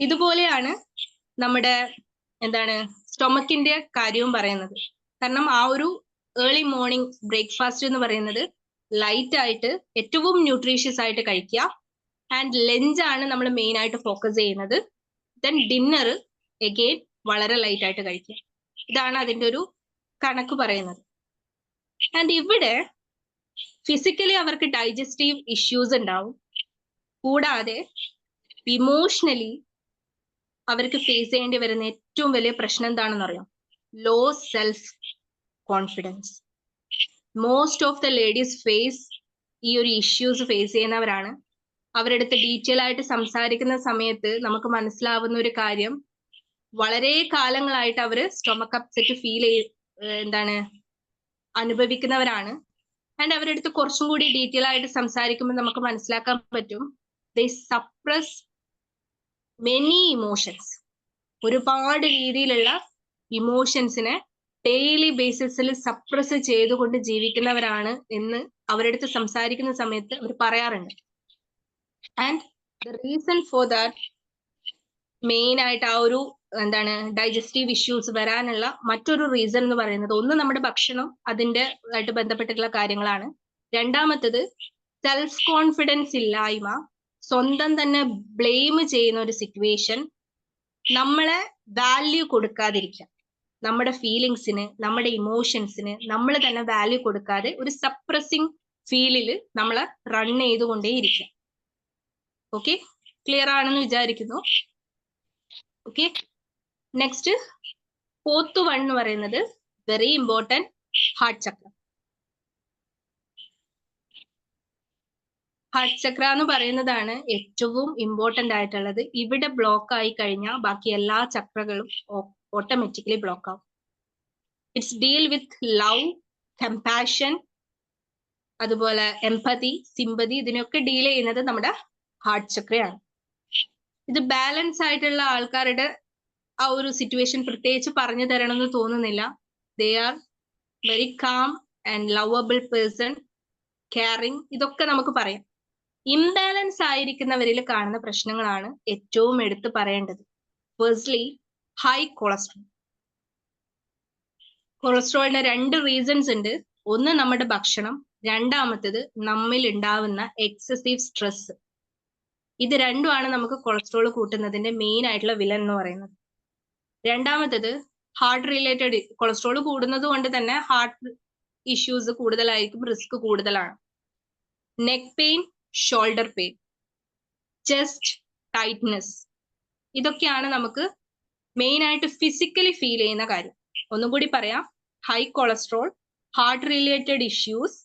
ഇതുപോലെയാണ് നമ്മുടെ സ്റ്റൊമക്കിന്റെ കാര്യവും പറയുന്നത്. കാരണം ആ ഒരു ഏർലി മോർണിംഗ് ബ്രേക്ക്ഫാസ്റ്റ് എന്ന് പറയുന്നത് ലൈറ്റ് ആയിട്ട് ഏറ്റവും ന്യൂട്രീഷ്യസ് ആയിട്ട് കഴിക്കുക. ആൻഡ് ലഞ്ച് ആണ് നമ്മൾ മെയിൻ ആയിട്ട് ഫോക്കസ് ചെയ്യുന്നത്. ദെൻ ഡിന്നർ എഗെയിൻ വളരെ ലൈറ്റ് ആയിട്ട് കഴിക്കുക. ഇതാണ് അതിന്റെ ഒരു കണക്ക് പറയുന്നത്. ആൻഡ് ഇവിടെ ഫിസിക്കലി അവർക്ക് ഡൈജസ്റ്റീവ് ഇഷ്യൂസ് ഉണ്ടാവും. കൂടാതെ ഇമോഷണലി അവർക്ക് ഫേസ് ചെയ്യേണ്ടി വരുന്ന ഏറ്റവും വലിയ പ്രശ്നം എന്താണെന്ന് അറിയാം? Low self confidence. Most of the ladies face ഈ ഒരു ഇഷ്യൂസ് ഫേസ് ചെയ്യുന്നവരാണ്. അവരുടെ അടുത്ത് ഡീറ്റെയിൽ ആയിട്ട് സംസാരിക്കുന്ന സമയത്ത് നമുക്ക് മനസ്സിലാവുന്ന ഒരു കാര്യം, വളരെ കാലങ്ങളായിട്ട് അവര് സ്റ്റൊമക് അപ്സെറ്റ് ഫീൽ അനുഭവിക്കുന്നവരാണ്. ആൻഡ് അവരുടെ അടുത്ത് കുറച്ചും കൂടി ഡീറ്റെയിൽ ആയിട്ട് സംസാരിക്കുമ്പോൾ നമുക്ക് മനസ്സിലാക്കാൻ പറ്റും, ദേ സപ്രസ് മെനി ഇമോഷൻസ്. ഒരുപാട് രീതിയിലുള്ള ഇമോഷൻസിനെ ഡെയിലി ബേസിസിൽ സപ്രസ് ചെയ്തുകൊണ്ട് ജീവിക്കുന്നവരാണ് എന്ന് അവരുടെ അടുത്ത് സംസാരിക്കുന്ന സമയത്ത് അവർ പറയാറുണ്ട്. And the reason for that, main ആയിട്ട് ആ ഒരു ഡൈജസ്റ്റീവ് ഇഷ്യൂസ് വരാനുള്ള മറ്റൊരു റീസൺ എന്ന് പറയുന്നത്, ഒന്ന് നമ്മുടെ ഭക്ഷണം, അതിന്റെ ആയിട്ട് ബന്ധപ്പെട്ടിട്ടുള്ള കാര്യങ്ങളാണ്. രണ്ടാമത്തത് സെൽഫ് കോൺഫിഡൻസ് ഇല്ലായ്മ, സ്വന്തം തന്നെ ബ്ലെയിം ചെയ്യുന്ന ഒരു സിറ്റുവേഷൻ, നമ്മളെ വാല്യൂ കൊടുക്കാതിരിക്കുക, നമ്മുടെ ഫീലിങ്സിന്, നമ്മുടെ ഇമോഷൻസിന് നമ്മൾ തന്നെ വാല്യൂ കൊടുക്കാതെ ഒരു സപ്രസിങ് ഫീലിൽ നമ്മളെ റൺ ചെയ്തുകൊണ്ടേയിരിക്കുക. ഓക്കെ, ക്ലിയർ ആണെന്ന് വിചാരിക്കുന്നു. ഓക്കെ, നെക്സ്റ്റ് 4th വൺ എന്ന് പറയുന്നത് വെരി ഇമ്പോർട്ടൻറ്റ്, ഹാർട്ട് ചക്ര. ഹാർട്ട് ചക്ര എന്ന് പറയുന്നതാണ് ഏറ്റവും ഇമ്പോർട്ടന്റ് ആയിട്ടുള്ളത്. ഇവിടെ ബ്ലോക്ക് ആയി കഴിഞ്ഞാൽ ബാക്കി എല്ലാ ചക്രകളും ഓട്ടോമാറ്റിക്കലി ബ്ലോക്ക് ആവും. It's deal with love, compassion, അതുപോലെ എംപതി, സിമ്പതി, ഇതിനൊക്കെ ഡീൽ ചെയ്യുന്നത് നമ്മുടെ ഹാർട്ട് ചക്രയാണ്. ഇത് ബാലൻസ് ആയിട്ടുള്ള ആൾക്കാരുടെ ആ ഒരു സിറ്റുവേഷൻ പ്രത്യേകിച്ച് പറഞ്ഞു തരണമെന്ന് തോന്നുന്നില്ല. They are very calm and lovable person, caring, ഇതൊക്കെ നമുക്ക് പറയാം. ഇംബാലൻസ് ആയിരിക്കുന്നവരിൽ കാണുന്ന പ്രശ്നങ്ങളാണ് ഏറ്റവും എടുത്ത് പറയേണ്ടത്. Firstly, high cholesterol. കൊളസ്ട്രോളിന് 2 റീസൺസ് ഉണ്ട്. ഒന്ന് നമ്മുടെ ഭക്ഷണം, രണ്ടാമത്തേത് നമ്മിൽ ഉണ്ടാവുന്ന എക്സസീവ് സ്ട്രെസ്. ഇത് രണ്ടുമാണ് നമുക്ക് കൊളസ്ട്രോൾ കൂട്ടുന്നതിന്റെ മെയിൻ ആയിട്ടുള്ള വിലൻ എന്ന് പറയുന്നത്. രണ്ടാമത്തേത് ഹാർട്ട് റിലേറ്റഡ്. കൊളസ്ട്രോൾ കൂടുന്നത് കൊണ്ട് തന്നെ ഹാർട്ട് ഇഷ്യൂസ് കൂടുതലായിരിക്കും, റിസ്ക് കൂടുതലാണ്. Neck pain, shoulder pain, chest tightness, ഇതൊക്കെയാണ് നമുക്ക് മെയിൻ ആയിട്ട് ഫിസിക്കലി ഫീൽ ചെയ്യുന്ന കാര്യം. ഒന്നും കൂടി പറയാം, high cholesterol, heart related issues,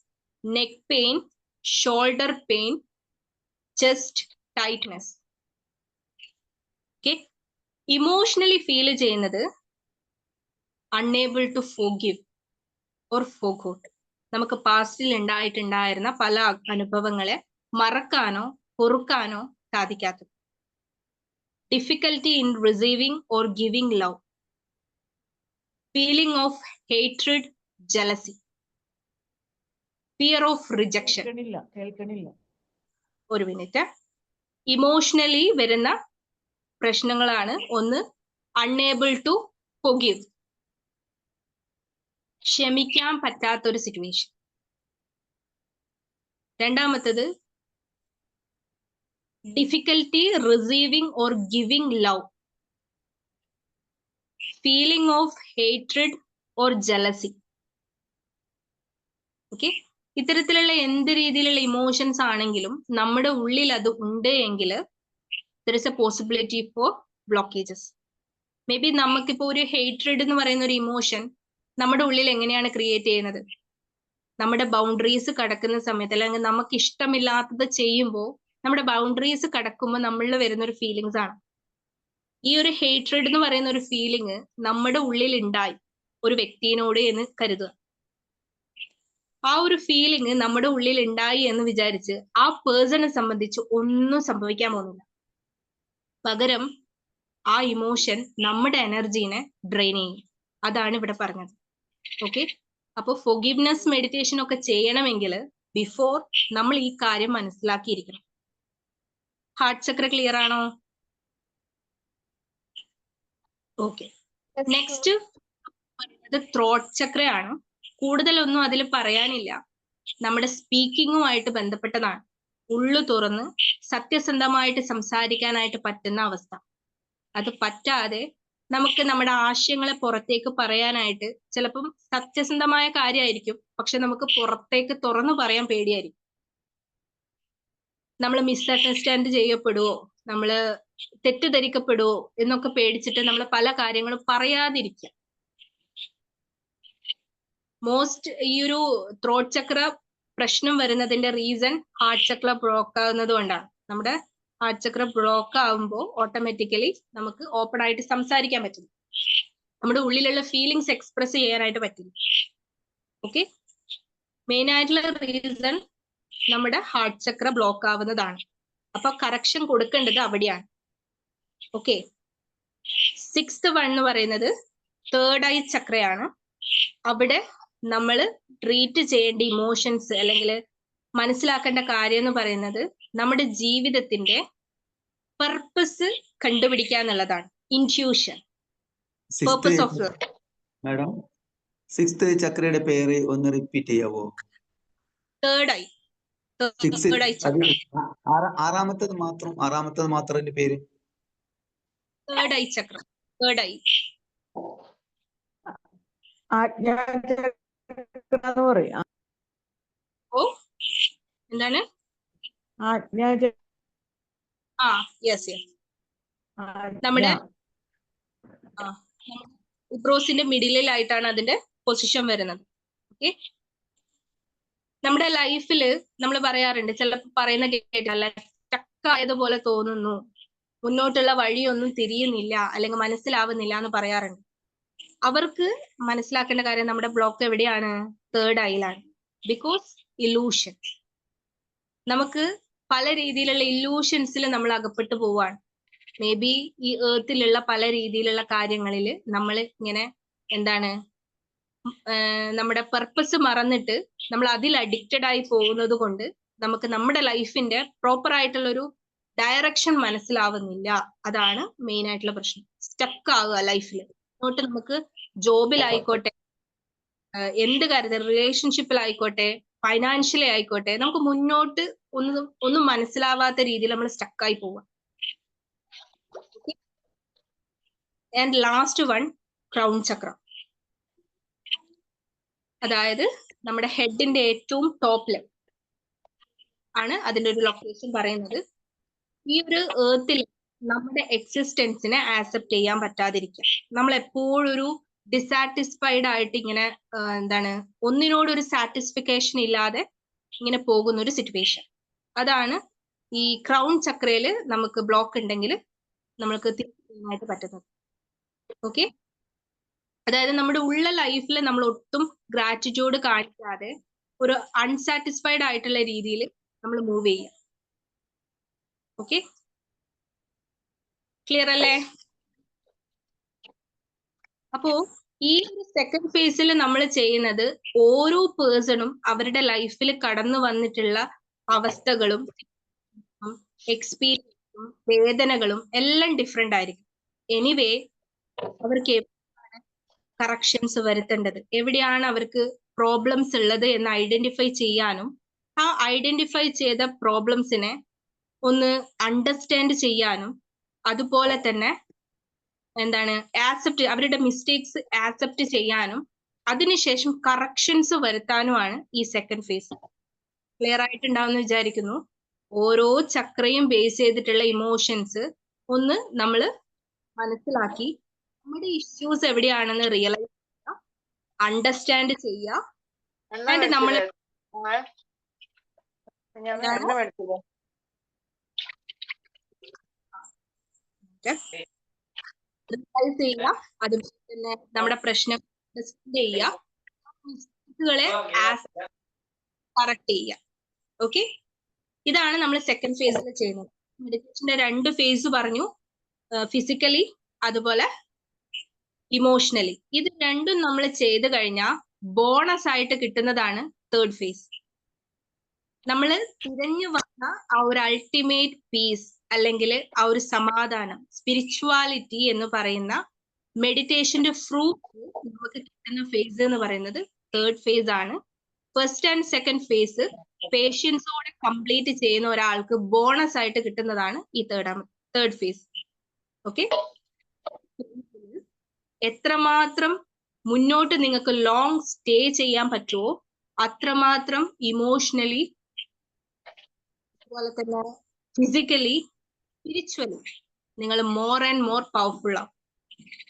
neck pain, shoulder pain, chest tightness. Okay, emotionally feel ചെയ്യുന്നത് unable to forgive or forgot. നമുക്ക് പാസ്റ്റിൽ ഉണ്ടായിരുന്ന പല അനുഭവങ്ങളെ മറക്കാനോ പൊറുക്കാനോ സാധിക്കാത്തത്. Difficulty in receiving or giving love, feeling of hatred, jealousy, fear of rejection. ഒരു മിനിറ്റ്. ഇമോഷണലി വരുന്ന പ്രശ്നങ്ങളാണ് ഒന്ന് അൺഏബിൾ ടു ഫോർഗിവ്, ക്ഷമിക്കാൻ പറ്റാത്തൊരു സിറ്റുവേഷൻ. രണ്ടാമത്തത് difficulty receiving or giving love, feeling of hatred or jealousy. Okay, ഇത്തരത്തിലുള്ള എന്ത് രീതിയിലുള്ള ഇമോഷൻസ് ആണെങ്കിലും നമ്മുടെ ഉള്ളിൽ അത് ഉണ്ട് എങ്കിൽ there is a possibility for blockages. May be നമുക്കിപ്പോ ഒരു ഹേറ്റ്രഡ് എന്ന് പറയുന്ന ഒരു ഇമോഷൻ നമ്മുടെ ഉള്ളിൽ എങ്ങനെയാണ് ക്രിയേറ്റ് ചെയ്യുന്നത്? നമ്മുടെ ബൗണ്ടറീസ് കടക്കുന്ന സമയത്ത്, അല്ലെങ്കിൽ നമുക്ക് ഇഷ്ടമില്ലാത്തത് ചെയ്യുമ്പോൾ നമ്മുടെ ബൗണ്ടറീസ് കടക്കുമ്പോൾ നമ്മളിൽ വരുന്ന ഒരു ഫീലിങ്സ് ആണ്. ഈ ഒരു ഹേറ്റ്രഡ് എന്ന് പറയുന്ന ഒരു ഫീലിംഗ് നമ്മുടെ ഉള്ളിൽ ഉണ്ടായി ഒരു വ്യക്തിയോട് എന്ന് കരുതുക. ആ ഒരു ഫീലിംഗ് നമ്മുടെ ഉള്ളിൽ ഉണ്ടായി എന്ന് വിചാരിച്ച് ആ പേഴ്സണെ സംബന്ധിച്ച് ഒന്നും സംഭവിക്കാൻ പോകുന്നില്ല. പകരം ആ ഇമോഷൻ നമ്മുടെ എനർജീനെ ഡ്രെയിൻ ചെയ്യും. അതാണ് ഇവിടെ പറഞ്ഞത്. ഓക്കെ, അപ്പൊ ഫോർഗിവ്നെസ് മെഡിറ്റേഷൻ ഒക്കെ ചെയ്യണമെങ്കിൽ ബിഫോർ നമ്മൾ ഈ കാര്യം മനസ്സിലാക്കിയിരിക്കണം. ഹാർട്ട് ചക്ര ക്ലിയർ ആണോ? ഓക്കെ, നെക്സ്റ്റ് ത്രോട്ട് ചക്രയാണ്. കൂടുതലൊന്നും അതിൽ പറയാനില്ല, നമ്മുടെ സ്പീക്കിങ്ങുമായിട്ട് ബന്ധപ്പെട്ടതാണ്. ഉള്ളു തുറന്ന് സത്യസന്ധമായിട്ട് സംസാരിക്കാനായിട്ട് പറ്റുന്ന അവസ്ഥ. അത് പറ്റാതെ നമുക്ക് നമ്മുടെ ആശയങ്ങളെ പുറത്തേക്ക് പറയാനായിട്ട്, ചിലപ്പം സത്യസന്ധമായ കാര്യമായിരിക്കും, പക്ഷെ നമുക്ക് പുറത്തേക്ക് തുറന്നു പറയാൻ പേടിയായിരിക്കും. നമ്മൾ മിസ്അണ്ടർസ്റ്റാൻഡ് ചെയ്യപ്പെടുവോ, നമ്മള് തെറ്റിദ്ധരിക്കപ്പെടുവോ എന്നൊക്കെ പേടിച്ചിട്ട് നമ്മൾ പല കാര്യങ്ങളും പറയാതിരിക്കുക. ഈ ഒരു ത്രോട്ട് ചക്ര പ്രശ്നം വരുന്നതിന്റെ റീസൺ ഹാർട്ട് ചക്ര ബ്ലോക്ക് ആകുന്നത് കൊണ്ടാണ്. നമ്മുടെ ഹാർട്ട് ചക്ര ബ്ലോക്ക് ആകുമ്പോൾ ഓട്ടോമാറ്റിക്കലി നമുക്ക് ഓപ്പൺ ആയിട്ട് സംസാരിക്കാൻ പറ്റും, നമ്മുടെ ഉള്ളിലുള്ള ഫീലിങ്സ് എക്സ്പ്രസ് ചെയ്യാനായിട്ട് പറ്റില്ല. ഓക്കെ, മെയിൻ ആയിട്ടുള്ള റീസൺ നമ്മുടെ ഹാർട്ട് ചക്ര ബ്ലോക്ക് ആവുന്നതാണ്. അപ്പൊ കറക്ഷൻ കൊടുക്കേണ്ടത് അവിടെയാണ്. ഓക്കെ, 6th വൺ എന്ന് പറയുന്നത് തേർഡ് ഐ ചക്രയാണ്. അവിടെ നമ്മൾ ട്രീറ്റ് ചെയ്യേണ്ട ഇമോഷൻസ് അല്ലെങ്കിൽ മനസ്സിലാക്കേണ്ട കാര്യം എന്ന് പറയുന്നത് നമ്മുടെ ജീവിതത്തിന്റെ പർപ്പസ് കണ്ടുപിടിക്കുക എന്നുള്ളതാണ്. Intuition, purpose of life. Madam 6th ചക്രയുടെ പേര് ഒന്ന് റിപ്പീറ്റ് ചെയ്യാവോ? തേർഡ് ഐ ചക്ര. ആറാമത്തത് മാത്രം അതിന്റെ പേര് തേർഡ് ഐ ചക്ര. തേർഡ് ഐ ഓ എന്താണ്? യെസ് യെസ്, നമ്മുടെ ഉബ്രോസിന്റെ മിഡിലായിട്ടാണ് അതിന്റെ പൊസിഷൻ വരുന്നത്. ഓക്കെ, നമ്മുടെ ലൈഫിൽ നമ്മൾ പറയാറുണ്ട്, ചിലപ്പോൾ പറയുന്ന കേട്ടല്ല, സ്റ്റക്ക് ആയതുപോലെ തോന്നുന്നു, മുന്നോട്ടുള്ള വഴിയൊന്നും തിരിയുന്നില്ല അല്ലെങ്കിൽ മനസ്സിലാവുന്നില്ല എന്ന് പറയാറുണ്ട്. അവർക്ക് മനസ്സിലാക്കേണ്ട കാര്യം നമ്മുടെ ബ്ലോക്ക് എവിടെയാണ്? തേർഡ് ഐയിലാണ്. ബിക്കോസ് ഇലൂഷൻ, നമുക്ക് പല രീതിയിലുള്ള ഇല്ലൂഷൻസിൽ നമ്മൾ അകപ്പെട്ടു പോവാണ്. മേ ബി ഈ ഏർത്തിലുള്ള പല രീതിയിലുള്ള കാര്യങ്ങളിൽ നമ്മൾ ഇങ്ങനെ എന്താണ് നമ്മുടെ പർപ്പസ് മറന്നിട്ട് നമ്മൾ അതിൽ അഡിക്റ്റഡ് ആയി പോകുന്നത് കൊണ്ട് നമുക്ക് നമ്മുടെ ലൈഫിന്റെ പ്രോപ്പർ ആയിട്ടുള്ള ഒരു ഡയറക്ഷൻ മനസ്സിലാവുന്നില്ല. അതാണ് മെയിൻ ആയിട്ടുള്ള പ്രശ്നം. സ്റ്റക്ക് ആവുക ലൈഫിൽ. അങ്ങോട്ട് നമുക്ക് ജോബിലായിക്കോട്ടെ, എന്ത് കാര്യത്തിൽ, റിലേഷൻഷിപ്പിലായിക്കോട്ടെ, ഫൈനാൻഷ്യലി ആയിക്കോട്ടെ, നമുക്ക് മുന്നോട്ട് ഒന്നും മനസ്സിലാവാത്ത രീതിയിൽ നമ്മൾ സ്റ്റക്കായി പോവുക. ആൻഡ് ലാസ്റ്റ് വൺ ക്രൗൺ ചക്ര, അതായത് നമ്മുടെ ഹെഡിന്റെ ഏറ്റവും ടോപ്പില് ആണ് അതിന്റെ ഒരു ലൊക്കേഷൻ പറയുന്നത്. ഈ ഒരു ഏർത്തിൽ നമ്മുടെ എക്സിസ്റ്റൻസിനെ ആക്സെപ്റ്റ് ചെയ്യാൻ പറ്റാതിരിക്കുക. നമ്മൾ എപ്പോഴും ഒരു ഡിസാറ്റിസ്ഫൈഡ് ആയിട്ട് ഇങ്ങനെ എന്താണ് ഒന്നിനോടൊരു സാറ്റിസ്ഫിക്കേഷൻ ഇല്ലാതെ ഇങ്ങനെ പോകുന്ന ഒരു സിറ്റുവേഷൻ. അതാണ് ഈ ക്രൗൺ ചക്രയിൽ നമുക്ക് ബ്ലോക്ക് ഉണ്ടെങ്കിൽ നമ്മൾക്ക് തിരിച്ചറിയാനായിട്ട് പറ്റുന്നത്. ഓക്കെ, അതായത് നമ്മുടെ ഉള്ള ലൈഫിൽ നമ്മൾ ഒട്ടും ഗ്രാറ്റിറ്റ്യൂഡ് കാണിക്കാതെ ഒരു അൺസാറ്റിസ്ഫൈഡ് ആയിട്ടുള്ള രീതിയിൽ നമ്മൾ മൂവ് ചെയ്യുക. ഓക്കെ, ക്ലിയർ അല്ലേ? അപ്പോ ഈ ഒരു സെക്കൻഡ് ഫേസിൽ നമ്മൾ ചെയ്യുന്നത് ഓരോ പേഴ്സണും അവരുടെ ലൈഫിൽ കടന്നു വന്നിട്ടുള്ള അവസ്ഥകളും എക്സ്പീരിയൻസും വേദനകളും എല്ലാം ഡിഫറെന്റ് ആയിരിക്കും. എനിവേ, അവർക്ക് കറക്ഷൻസ് വരുത്തേണ്ടത്, എവിടെയാണ് അവർക്ക് പ്രോബ്ലംസ് ഉള്ളത് എന്ന് ഐഡന്റിഫൈ ചെയ്യാനും ആ ഐഡന്റിഫൈ ചെയ്ത പ്രോബ്ലംസിനെ ഒന്ന് അണ്ടർസ്റ്റാൻഡ് ചെയ്യാനും അതുപോലെ തന്നെ എന്താണ് അവരുടെ മിസ്റ്റേക്സ് ആക്സെപ്റ്റ് ചെയ്യാനും അതിനുശേഷം കറക്ഷൻസ് വരുത്താനുമാണ് ഈ സെക്കൻഡ് ഫേസ്. ക്ലിയർ ആയിട്ടുണ്ടാവുമെന്ന് വിചാരിക്കുന്നു. ഓരോ ചക്രയും ബേസ് ചെയ്തിട്ടുള്ള ഇമോഷൻസ് ഒന്ന് നമ്മൾ മനസ്സിലാക്കി നമ്മുടെ ഇഷ്യൂസ് എവിടെയാണെന്ന് റിയലൈസ് ചെയ്യുക, അണ്ടർസ്റ്റാൻഡ് ചെയ്യുക. ആൻഡ് നമ്മൾ റിയലൈസ് ചെയ്യുക, അതുപോലെ തന്നെ നമ്മുടെ പ്രശ്നം ചെയ്യുക, മിസ്റ്റേക്കുകളെ കറക്റ്റ് ചെയ്യുക. ഓക്കെ, ഇതാണ് നമ്മൾ സെക്കൻഡ് ഫേസിൽ ചെയ്യുന്നത്. മെഡിറ്റേഷന്റെ 2 ഫേസ് പറഞ്ഞു, ഫിസിക്കലി അതുപോലെ ഇമോഷണലി. ഇത് രണ്ടും നമ്മൾ ചെയ്ത് കഴിഞ്ഞാൽ ബോണസ് ആയിട്ട് കിട്ടുന്നതാണ് തേർഡ് ഫേസ്. നമ്മൾ തിരഞ്ഞു വന്ന ആ ഒരു അൾട്ടിമേറ്റ് പീസ് അല്ലെങ്കിൽ ആ ഒരു സമാധാനം, സ്പിരിച്വാലിറ്റി എന്ന് പറയുന്ന മെഡിറ്റേഷന്റെ ഫ്രൂട്ട് നമുക്ക് കിട്ടുന്ന ഫേസ് എന്ന് പറയുന്നത് തേർഡ് ഫേസ് ആണ്. ഫസ്റ്റ് ആൻഡ് സെക്കൻഡ് ഫേസ് പേഷ്യൻസോടെ കംപ്ലീറ്റ് ചെയ്യുന്ന ഒരാൾക്ക് ബോണസ് ആയിട്ട് കിട്ടുന്നതാണ് ഈ തേർഡ് ഫേസ്. ഓക്കെ, എത്രമാത്രം മുന്നോട്ട് നിങ്ങൾക്ക് ലോങ് സ്റ്റേ ചെയ്യാൻ പറ്റുമോ അത്രമാത്രം ഇമോഷണലി അതുപോലെ തന്നെ ഫിസിക്കലി സ്പിരിച്വലി നിങ്ങൾ മോർ ആൻഡ് മോർ പവർഫുൾ ആവും.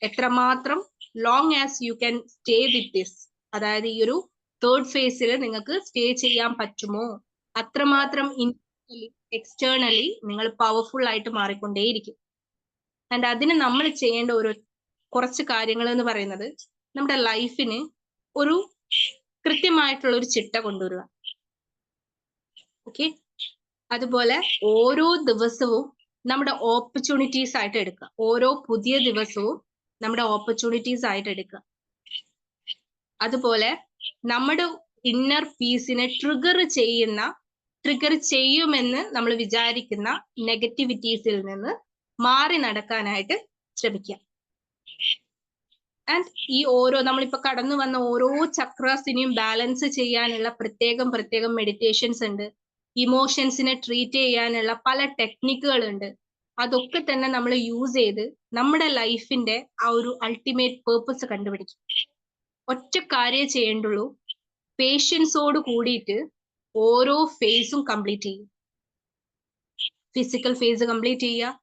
എത്രമാത്രം long as you can stay with this, അതായത് ഈ ഒരു തേർഡ് ഫേസിൽ നിങ്ങൾക്ക് സ്റ്റേ ചെയ്യാൻ പറ്റുമോ, അത്രമാത്രം ഇന്റർണലി എക്സ്റ്റേണലി നിങ്ങൾ പവർഫുൾ ആയിട്ട് മാറിക്കൊണ്ടേയിരിക്കും. ആൻഡ് അതിന് നമ്മൾ ചെയ്യേണ്ട കുറച്ച് കാര്യങ്ങൾ എന്ന് പറയുന്നത്, നമ്മുടെ ലൈഫിന് ഒരു കൃത്യമായിട്ടുള്ള ഒരു ചിട്ട കൊണ്ടുവരിക. ഓക്കെ, അതുപോലെ ഓരോ ദിവസവും നമ്മുടെ ഓപ്പർച്യൂണിറ്റീസ് ആയിട്ട് എടുക്കുക. ഓരോ പുതിയ ദിവസവും നമ്മുടെ ഓപ്പർച്യൂണിറ്റീസ് ആയിട്ട് എടുക്കുക. അതുപോലെ നമ്മുടെ ഇന്നർ പീസിനെ ട്രിഗർ ചെയ്യുമെന്ന് നമ്മൾ വിചാരിക്കുന്ന നെഗറ്റിവിറ്റീസിൽ നിന്ന് മാറി നടക്കാനായിട്ട് ശ്രമിക്കുക. ആൻഡ് ഈ നമ്മളിപ്പോ കടന്നു വന്ന ഓരോ ചക്രാസിനെയും ബാലൻസ് ചെയ്യാനുള്ള പ്രത്യേകം മെഡിറ്റേഷൻസ് ഉണ്ട്. ഇമോഷൻസിനെ ട്രീറ്റ് ചെയ്യാനുള്ള പല ടെക്നിക്കുകൾ ഉണ്ട്. അതൊക്കെ തന്നെ നമ്മൾ യൂസ് ചെയ്ത് നമ്മുടെ ലൈഫിന്റെ ആ ഒരു അൾട്ടിമേറ്റ് പേർപ്പസ് കണ്ടുപിടിക്കും. ഒറ്റ കാര്യം ചെയ്യേണ്ടുള്ളൂ, പേഷ്യൻസോട് കൂടിയിട്ട് ഓരോ ഫേസും കംപ്ലീറ്റ് ചെയ്യും. ഫിസിക്കൽ ഫേസ് കംപ്ലീറ്റ് ചെയ്യുക,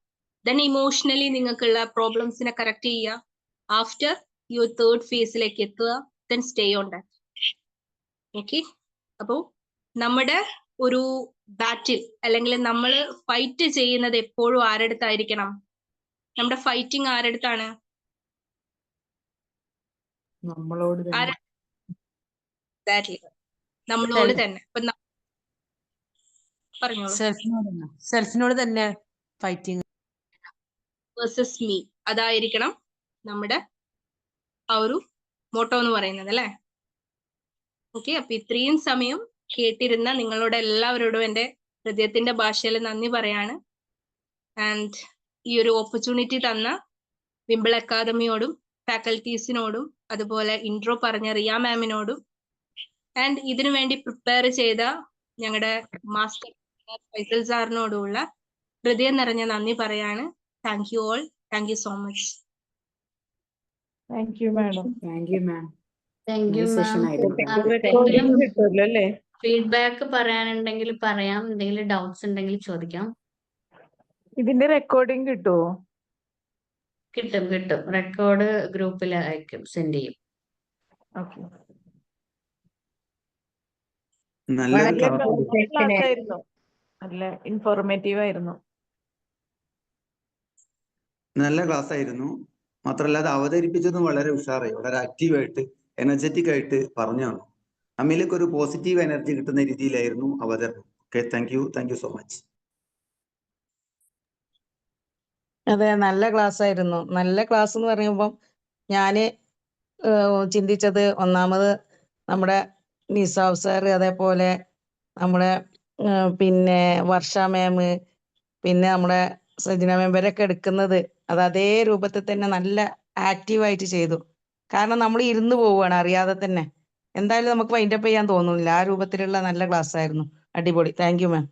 ദെൻ ഇമോഷണലി നിങ്ങൾക്കുള്ള പ്രോബ്ലംസിനെ കറക്റ്റ് ചെയ്യുക. ആഫ്റ്റർ യുവർ തേർഡ് ഫേസിലേക്ക് എത്തുക, then stay on that. Okay, അപ്പോൾ നമ്മുടെ ഒരു ബാറ്റിൽ അല്ലെങ്കിൽ നമ്മൾ ഫൈറ്റ് ചെയ്യുന്നത് എപ്പോഴും ആരടുത്തായിരിക്കണം? നമ്മുടെ ഫൈറ്റിംഗ് ആരടുത്താണ്? നമ്മളോട് തന്നെ. നമ്മളോട് തന്നെ. പറഞ്ഞോളൂ. സെൽഫിനോട് തന്നെ ഫൈറ്റിംഗ് വേഴ്സസ് മീ, അതായിരിക്കണം നമ്മുടെ ആ ഒരു മോട്ടോ എന്ന് പറയുന്നത് അല്ലെ. ഓക്കെ, അപ്പൊ ഇത്രയും സമയം കേട്ടിരുന്ന നിങ്ങളോട് എല്ലാവരോടും എൻ്റെ ഹൃദയത്തിന്റെ ഭാഷയിൽ നന്ദി പറയാണ്. ആൻഡ് ഈ ഒരു ഓപ്പർച്യൂണിറ്റി തന്ന വിംബിൾ അക്കാദമിയോടും ഫാക്കൽറ്റീസിനോടും അതുപോലെ ഇൻട്രോ പറഞ്ഞ റിയ മാമിനോടും ആൻഡ് ഇതിനു വേണ്ടി പ്രിപ്പയർ ചെയ്ത ഞങ്ങളുടെ മാസ്റ്റർ ഫൈസൽ സാറിനോടുമുള്ള ഹൃദയം നിറഞ്ഞ നന്ദി പറയാണ്. Thank you all. Thank you so much. Thank you madam. Thank you ma'am. Thank you session ma'am. ആയിരുന്നു. കിട്ടുമല്ലോ അല്ലേ? ഫീഡ്ബാക്ക് പറയാനുണ്ടെങ്കിൽ പറയാം, എന്തെങ്കിലും ഡൗട്ട്സ് ഉണ്ടെങ്കിൽ ചോദിക്കാം. ഇതിന്റെ റെക്കോർഡിംഗ് കിട്ടുമോ? കിട്ടും. റെക്കോർഡ് ഗ്രൂപ്പിൽ അയക്കും, സെൻഡ് ചെയ്യും. ഓക്കെ. നല്ലൊരു ക്ലാസ് ആയിരുന്നു, നല്ല ഇൻഫോർമേറ്റീവ് ആയിരുന്നു. നല്ല ക്ലാസ് ആയിരുന്നു. മാത്രമല്ല അത് അവതരിപ്പിച്ചതും വളരെ ഉഷാറായി, വളരെ ആക്റ്റീവായിട്ട് എനർജറ്റിക് ആയിട്ട് പറഞ്ഞു തന്നു. നമ്മിലേക്ക് ഒരു പോസിറ്റീവ് എനർജി കിട്ടുന്ന രീതിയിലായിരുന്നു അവതരണം. Okay, thank you so much. അതെ, നല്ല ക്ലാസ് ആയിരുന്നു. നല്ല ക്ലാസ് എന്ന് പറയുമ്പം ഞാന് ചിന്തിച്ചത്, ഒന്നാമത് നമ്മുടെ നിസാബ് സാർ, അതേപോലെ നമ്മുടെ പിന്നെ വർഷ മാം, പിന്നെ നമ്മുടെ സജിന മെമ്പരൊക്കെ എടുക്കുന്നത് അത് അതേ രൂപത്തിൽ തന്നെ നല്ല ആക്റ്റീവായിട്ട് ചെയ്തു. കാരണം നമ്മൾ ഇരുന്ന് പോവുകയാണ് അറിയാതെ തന്നെ. എന്തായാലും നമുക്ക് വൈൻഡപ്പ് ചെയ്യാൻ തോന്നുന്നില്ല. ആ രൂപത്തിലുള്ള നല്ല ക്ലാസ് ആയിരുന്നു. അടിപൊളി. Thank you ma'am.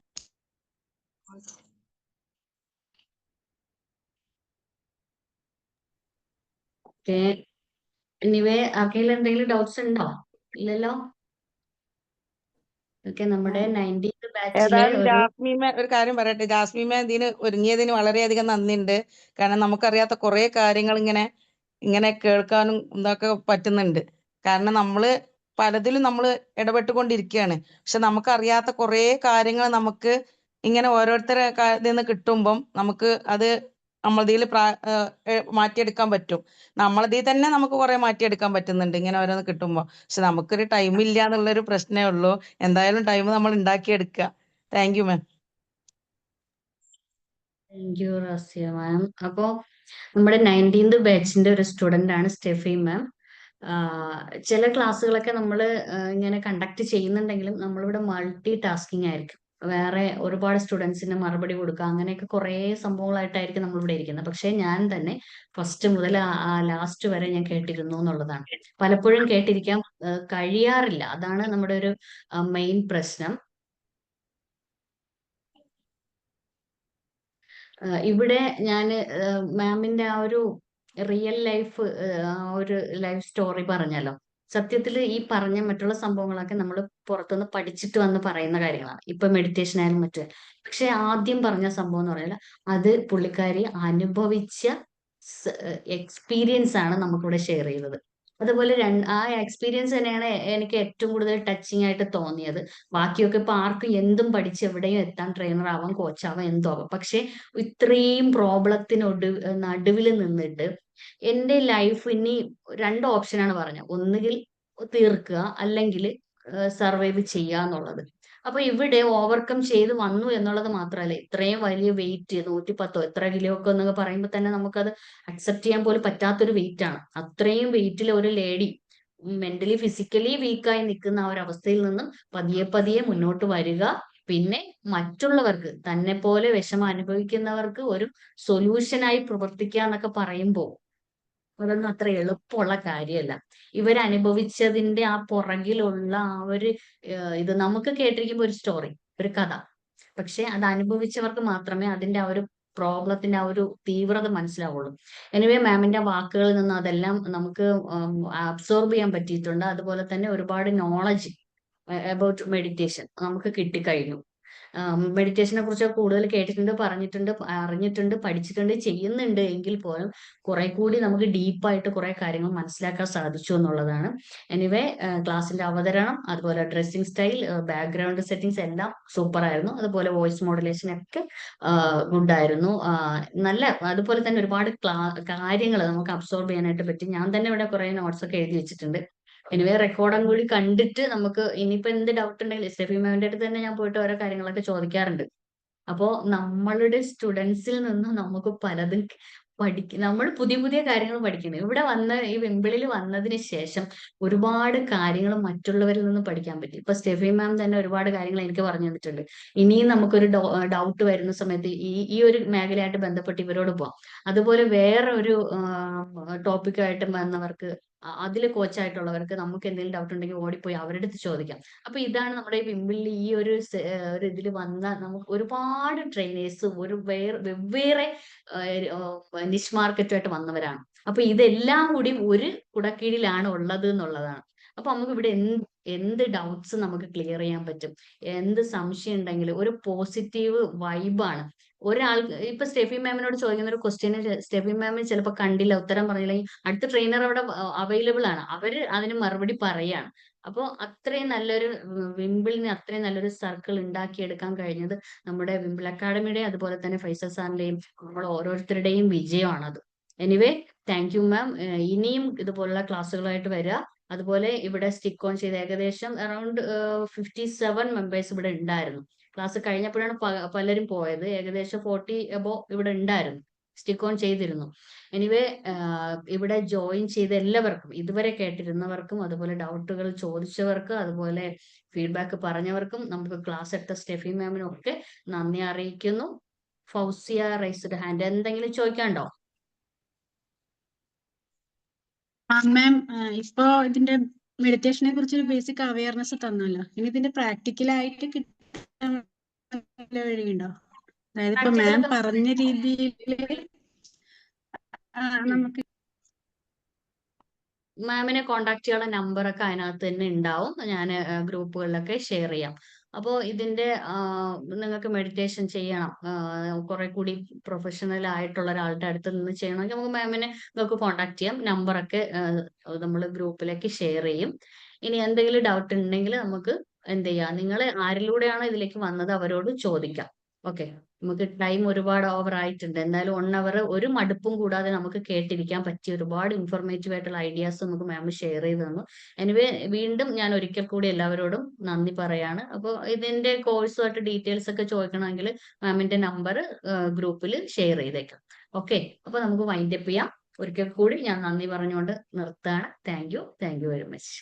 എനിവേ, ആർക്കെങ്കിലും എന്തെങ്കിലും ഡൗട്ട്സ് ഉണ്ടോ? ഇല്ലല്ലോ. ഓക്കെ, നമ്മുടെ 19th ബാച്ചിലെ ഏതായാലും ജാസ്മീമ ഒരു കാര്യം പറയട്ടെ. ജാസ്മീമ ഇതിന് ഒരുങ്ങിയതിന് വളരെയധികം നന്ദിയുണ്ട്. കാരണം നമുക്കറിയാത്ത കുറെ കാര്യങ്ങൾ ഇങ്ങനെ കേൾക്കാനും ഇതൊക്കെ പറ്റുന്നുണ്ട്. കാരണം പലതിലും നമ്മൾ ഇടപെട്ടുകൊണ്ടിരിക്കുകയാണ്. പക്ഷെ നമുക്കറിയാത്ത കുറെ കാര്യങ്ങൾ നമുക്ക് ഇങ്ങനെ ഓരോരുത്തരെ ഇതിൽ നിന്ന് കിട്ടുമ്പം നമുക്ക് അത് നമ്മളതിൽ മാറ്റിയെടുക്കാൻ പറ്റും. നമ്മളതിൽ തന്നെ നമുക്ക് കുറെ മാറ്റിയെടുക്കാൻ പറ്റുന്നുണ്ട് ഇങ്ങനെ ഓരോന്ന് കിട്ടുമ്പോൾ. പക്ഷെ നമുക്കൊരു ടൈം ഇല്ല എന്നുള്ളൊരു പ്രശ്നമേ ഉള്ളൂ. എന്തായാലും ടൈം നമ്മൾ ഉണ്ടാക്കിയെടുക്കുക. Thank you ma'am. Thank you Raziya ma'am. അപ്പോ നമ്മുടെ 19th ബാച്ചിന്റെ ഒരു സ്റ്റുഡന്റ് ആണ് സ്റ്റെഫി മാം. ചില ക്ലാസ്സുകളൊക്കെ നമ്മൾ ഇങ്ങനെ കണ്ടക്ട് ചെയ്യുന്നുണ്ടെങ്കിലും നമ്മളിവിടെ മൾട്ടി ടാസ്കിങ് ആയിരിക്കും. വേറെ ഒരുപാട് സ്റ്റുഡൻസിന് മറുപടി കൊടുക്കുക, അങ്ങനെയൊക്കെ കുറേ സംഭവങ്ങളായിട്ടായിരിക്കും നമ്മളിവിടെ ഇരിക്കുന്നത്. പക്ഷെ ഞാൻ തന്നെ ഫസ്റ്റ് മുതൽ ലാസ്റ്റ് വരെ ഞാൻ കേട്ടിരുന്നു എന്നുള്ളതാണ്. പലപ്പോഴും കേട്ടിരിക്കാൻ കഴിയാറില്ല. അതാണ് നമ്മുടെ ഒരു മെയിൻ പ്രശ്നം. ഇവിടെ ഞാൻ മാമിന്റെ ആ ഒരു റിയൽ ലൈഫ് ഒരു ലൈഫ് സ്റ്റോറി പറഞ്ഞല്ലോ. സത്യത്തിൽ ഈ പറഞ്ഞ മറ്റുള്ള സംഭവങ്ങളൊക്കെ നമ്മൾ പുറത്തുനിന്ന് പഠിച്ചിട്ട് വന്ന് പറയുന്ന കാര്യങ്ങളാണ്. ഇപ്പൊ മെഡിറ്റേഷൻ ആയാലും മറ്റു. പക്ഷെ ആദ്യം പറഞ്ഞ സംഭവം എന്ന് പറഞ്ഞാൽ അത് പുള്ളിക്കാരി അനുഭവിച്ച എക്സ്പീരിയൻസ് ആണ് നമുക്കിവിടെ ഷെയർ ചെയ്തത്. അതുപോലെ ആ എക്സ്പീരിയൻസ് തന്നെയാണ് എനിക്ക് ഏറ്റവും കൂടുതൽ ടച്ചിങ് ആയിട്ട് തോന്നിയത്. ബാക്കിയൊക്കെ ഇപ്പൊ ആർക്കും എന്തും പഠിച്ച് എവിടെയും എത്താൻ ട്രെയിനർ ആവാം, കോച്ചാവാം, എന്തോ ആവാം. പക്ഷെ ഇത്രയും നടുവിൽ നിന്നിട്ട് എന്റെ ലൈഫ് ഇനി 2 ഓപ്ഷനാണ് പറഞ്ഞത്. ഒന്നുകിൽ തീർക്കുക, അല്ലെങ്കിൽ സർവൈവ് ചെയ്യുക എന്നുള്ളത്. അപ്പൊ ഇവിടെ ഓവർകം ചെയ്ത് വന്നു എന്നുള്ളത് മാത്രമല്ല, ഇത്രയും വലിയ വെയിറ്റ് 110 എത്ര കിലോ ഒക്കെ എന്നൊക്കെ പറയുമ്പോൾ തന്നെ നമുക്കത് അക്സെപ്റ്റ് ചെയ്യാൻ പോലും പറ്റാത്തൊരു വെയിറ്റ് ആണ്. അത്രയും വെയിറ്റിൽ ഒരു ലേഡി മെന്റലി ഫിസിക്കലി വീക്കായി നിൽക്കുന്ന ആ ഒരു അവസ്ഥയിൽ നിന്നും പതിയെ പതിയെ മുന്നോട്ട് വരിക, പിന്നെ മറ്റുള്ളവർക്ക് തന്നെ പോലെ വിഷമം അനുഭവിക്കുന്നവർക്ക് ഒരു സൊല്യൂഷനായി പ്രവർത്തിക്കുക എന്നൊക്കെ പറയുമ്പോൾ അതൊന്നും അത്ര എളുപ്പമുള്ള കാര്യമല്ല. ഇവരനുഭവിച്ചതിന്റെ ആ പുറകിലുള്ള ആ ഒരു ഇത് നമുക്ക് കേട്ടിരിക്കുമ്പോൾ ഒരു സ്റ്റോറി, ഒരു കഥ. പക്ഷെ അത് അനുഭവിച്ചവർക്ക് മാത്രമേ അതിന്റെ ആ ഒരു പ്രോബ്ലത്തിന്റെ ആ ഒരു തീവ്രത മനസ്സിലാവുള്ളൂ. എനിവേ മാമിന്റെ വാക്കുകളിൽ നിന്ന് അതെല്ലാം നമുക്ക് അബ്സോർബ് ചെയ്യാൻ പറ്റിയിട്ടുണ്ട്. അതുപോലെ തന്നെ ഒരുപാട് നോളജ് അബൌട്ട് മെഡിറ്റേഷൻ നമുക്ക് കിട്ടിക്കഴിഞ്ഞു. മെഡിറ്റേഷനെ കുറിച്ച് കൂടുതൽ കേട്ടിട്ടുണ്ട്, പറഞ്ഞിട്ടുണ്ട്, അറിഞ്ഞിട്ടുണ്ട്, പഠിച്ചിട്ടുണ്ട്, ചെയ്യുന്നുണ്ട് എങ്കിൽ പോലും കുറെ കൂടി നമുക്ക് ഡീപ്പായിട്ട് കുറെ കാര്യങ്ങൾ മനസ്സിലാക്കാൻ സാധിച്ചു എന്നുള്ളതാണ്. എനിവേ ക്ലാസ്സിന്റെ അവതരണം, അതുപോലെ ഡ്രസ്സിംഗ് സ്റ്റൈൽ, ബാക്ക്ഗ്രൗണ്ട് സെറ്റിംഗ്സ് എല്ലാം സൂപ്പർ ആയിരുന്നു. അതുപോലെ വോയിസ് മോഡുലേഷൻ ഒക്കെ ഗുഡ് ആയിരുന്നു. നല്ല അതുപോലെ തന്നെ ഒരുപാട് കാര്യങ്ങൾ നമുക്ക് അബ്സോർബ് ചെയ്യാനായിട്ട് പറ്റി. ഞാൻ തന്നെ ഇവിടെ കുറെ നോട്ട്സ് ഒക്കെ എഴുതി വെച്ചിട്ടുണ്ട്. എനിവേ റെക്കോർഡും കൂടി കണ്ടിട്ട് നമുക്ക് ഇനിയിപ്പോ എന്ത് ഡൗട്ട് ഉണ്ടെങ്കിലും സ്റ്റെഫി മാമിന്റെ അടുത്ത് തന്നെ ഞാൻ പോയിട്ട് ഓരോ കാര്യങ്ങളൊക്കെ ചോദിക്കാറുണ്ട്. അപ്പോ നമ്മളുടെ സ്റ്റുഡൻസിൽ നിന്ന് നമുക്ക് പലതും നമ്മൾ പുതിയ പുതിയ കാര്യങ്ങൾ പഠിക്കുന്നു. ഇവിടെ ഈ വെമ്പിളിൽ വന്നതിന് ശേഷം ഒരുപാട് കാര്യങ്ങൾ മറ്റുള്ളവരിൽ നിന്ന് പഠിക്കാൻ പറ്റി. ഇപ്പൊ സ്റ്റെഫി മാം തന്നെ ഒരുപാട് കാര്യങ്ങൾ എനിക്ക് പറഞ്ഞു തന്നിട്ടുണ്ട്. ഇനിയും നമുക്കൊരു ഡൗട്ട് വരുന്ന സമയത്ത് ഈ ഒരു മേഖലയായിട്ട് ബന്ധപ്പെട്ട് ഇവരോട് പോവാം. അതുപോലെ വേറെ ഒരു ടോപ്പിക്കായിട്ട് വന്നവർക്ക് അതിൽ കോച്ചായിട്ടുള്ളവർക്ക് നമുക്ക് എന്തെങ്കിലും ഡൗട്ട് ഉണ്ടെങ്കിൽ ഓടിപ്പോയി അവരുടെ അടുത്ത് ചോദിക്കാം. അപ്പൊ ഇതാണ് നമ്മുടെ ഈ വിമ്പിളിൽ ഈ ഒരു ഇതിൽ വന്ന നമുക്ക് ഒരുപാട് ട്രെയിനേഴ്സ് വെവ്വേറെ നിഷ് മാർക്കറ്റുമായിട്ട് വന്നവരാണ്. അപ്പൊ ഇതെല്ലാം കൂടി ഒരു കുടക്കീഴിലാണ് ഉള്ളത് എന്നുള്ളതാണ്. അപ്പൊ നമുക്ക് ഇവിടെ എന്ത് ഡൗട്ട്സ് നമുക്ക് ക്ലിയർ ചെയ്യാൻ പറ്റും, എന്ത് സംശയം ഉണ്ടെങ്കിലും ഒരു പോസിറ്റീവ് വൈബാണ്. ഒരാൾക്ക് ഇപ്പൊ സ്റ്റെഫി മാമിനോട് ചോദിക്കുന്ന ഒരു ക്വസ്റ്റ്യന് സ്റ്റെഫി മാമിന് ചിലപ്പോൾ കണ്ടില്ല, ഉത്തരം പറഞ്ഞില്ലെങ്കിൽ അടുത്ത ട്രെയിനർ അവിടെ അവൈലബിൾ ആണ്, അവര് അതിന് മറുപടി പറയാണ്. അപ്പോൾ അത്രയും നല്ലൊരു വിമ്പിളിന് അത്രയും നല്ലൊരു സർക്കിൾ ഉണ്ടാക്കിയെടുക്കാൻ കഴിഞ്ഞത് നമ്മുടെ വിമ്പിൾ അക്കാഡമിയുടെയും അതുപോലെ തന്നെ ഫൈസൽ സാറിന്റെയും നമ്മൾ ഓരോരുത്തരുടെയും വിജയമാണത്. Anyway thank you ma'am. ഇനിയും ഇതുപോലുള്ള ക്ലാസ്സുകളായിട്ട് വരിക. അതുപോലെ ഇവിടെ സ്റ്റിക്ക് ഓൺ ചെയ്ത് ഏകദേശം അറൌണ്ട് 57 മെമ്പേഴ്സ് ഇവിടെ ഉണ്ടായിരുന്നു. ക്ലാസ് കഴിഞ്ഞപ്പോഴാണ് പലരും പോയത്. ഏകദേശം 40 എബോ ഇവിടെ ഉണ്ടായിരുന്നു, സ്റ്റിക്ക് ഓൺ ചെയ്തിരുന്നു. എനിവേ ഇവിടെ ജോയിൻ ചെയ്ത എല്ലാവർക്കും, ഇതുവരെ കേട്ടിരുന്നവർക്കും, അതുപോലെ ഡൗട്ടുകൾ ചോദിച്ചവർക്ക്, അതുപോലെ ഫീഡ്ബാക്ക് പറഞ്ഞവർക്കും, നമുക്ക് ക്ലാസ് എടുത്ത സ്റ്റെഫി മാമിനും ഒക്കെ നന്ദി അറിയിക്കുന്നു. ഫൗസിയ റൈസ്ഡ് ഹാൻഡ്, എന്തെങ്കിലും ചോദിക്കാണ്ടോ? മാം, ഇപ്പോ ഇതിന്റെ മെഡിറ്റേഷനെ കുറിച്ച് ഒരു ബേസിക് അവയർനെസ് തന്നല്ലോ. ഇനി ഇതിന്റെ പ്രാക്ടിക്കലായിട്ട് കിട്ടാൻ വഴിയുണ്ടോ? അതായത് ഇപ്പൊ മാം പറഞ്ഞ രീതിയിൽ നമുക്ക് മാമിനെ കോണ്ടാക്ട് ചെയ്യാനുള്ള നമ്പറൊക്കെ അതിനകത്ത് തന്നെ ഉണ്ടാവും. ഞാൻ ഗ്രൂപ്പുകളിലൊക്കെ ഷെയർ ചെയ്യാം. അപ്പോൾ ഇതിന്റെ നിങ്ങൾക്ക് മെഡിറ്റേഷൻ ചെയ്യണം, കുറെ കൂടി പ്രൊഫഷണൽ ആയിട്ടുള്ള ഒരാളുടെ അടുത്ത് നിന്ന് ചെയ്യണമെങ്കിൽ നമുക്ക് മാമിനെ നിങ്ങൾക്ക് കോണ്ടാക്ട് ചെയ്യാം. നമ്പറൊക്കെ നമ്മൾ ഗ്രൂപ്പിലേക്ക് ഷെയർ ചെയ്യും. ഇനി എന്തെങ്കിലും ഡൗട്ട് ഉണ്ടെങ്കിൽ നമുക്ക് എന്ത് ചെയ്യാം, നിങ്ങൾ ആരിലൂടെയാണോ ഇതിലേക്ക് വന്നത് അവരോട് ചോദിക്കാം. ഓക്കെ, നമുക്ക് ടൈം ഒരുപാട് ഓവർ ആയിട്ടുണ്ട്. എന്തായാലും 1 hour ഒരു മടുപ്പും കൂടാതെ നമുക്ക് കേട്ടിരിക്കാൻ പറ്റിയ ഒരുപാട് ഇൻഫോർമേറ്റീവ് ആയിട്ടുള്ള ഐഡിയാസ് നമുക്ക് മാം ഷെയർ ചെയ്ത് തന്നു. എനിവേ വീണ്ടും ഞാൻ ഒരിക്കൽ കൂടി എല്ലാവരോടും നന്ദി പറയാണ്. അപ്പോൾ ഇതിന്റെ കോഴ്സുമായിട്ട് ഡീറ്റെയിൽസ് ഒക്കെ ചോദിക്കണമെങ്കിൽ മാമിന്റെ നമ്പർ ഗ്രൂപ്പിൽ ഷെയർ ചെയ്തേക്കാം. ഓക്കെ, അപ്പൊ നമുക്ക് വൈൻഡ് അപ്പ് ചെയ്യാം. ഒരിക്കൽ കൂടി ഞാൻ നന്ദി പറഞ്ഞുകൊണ്ട് നിർത്താണ്. Thank you very much.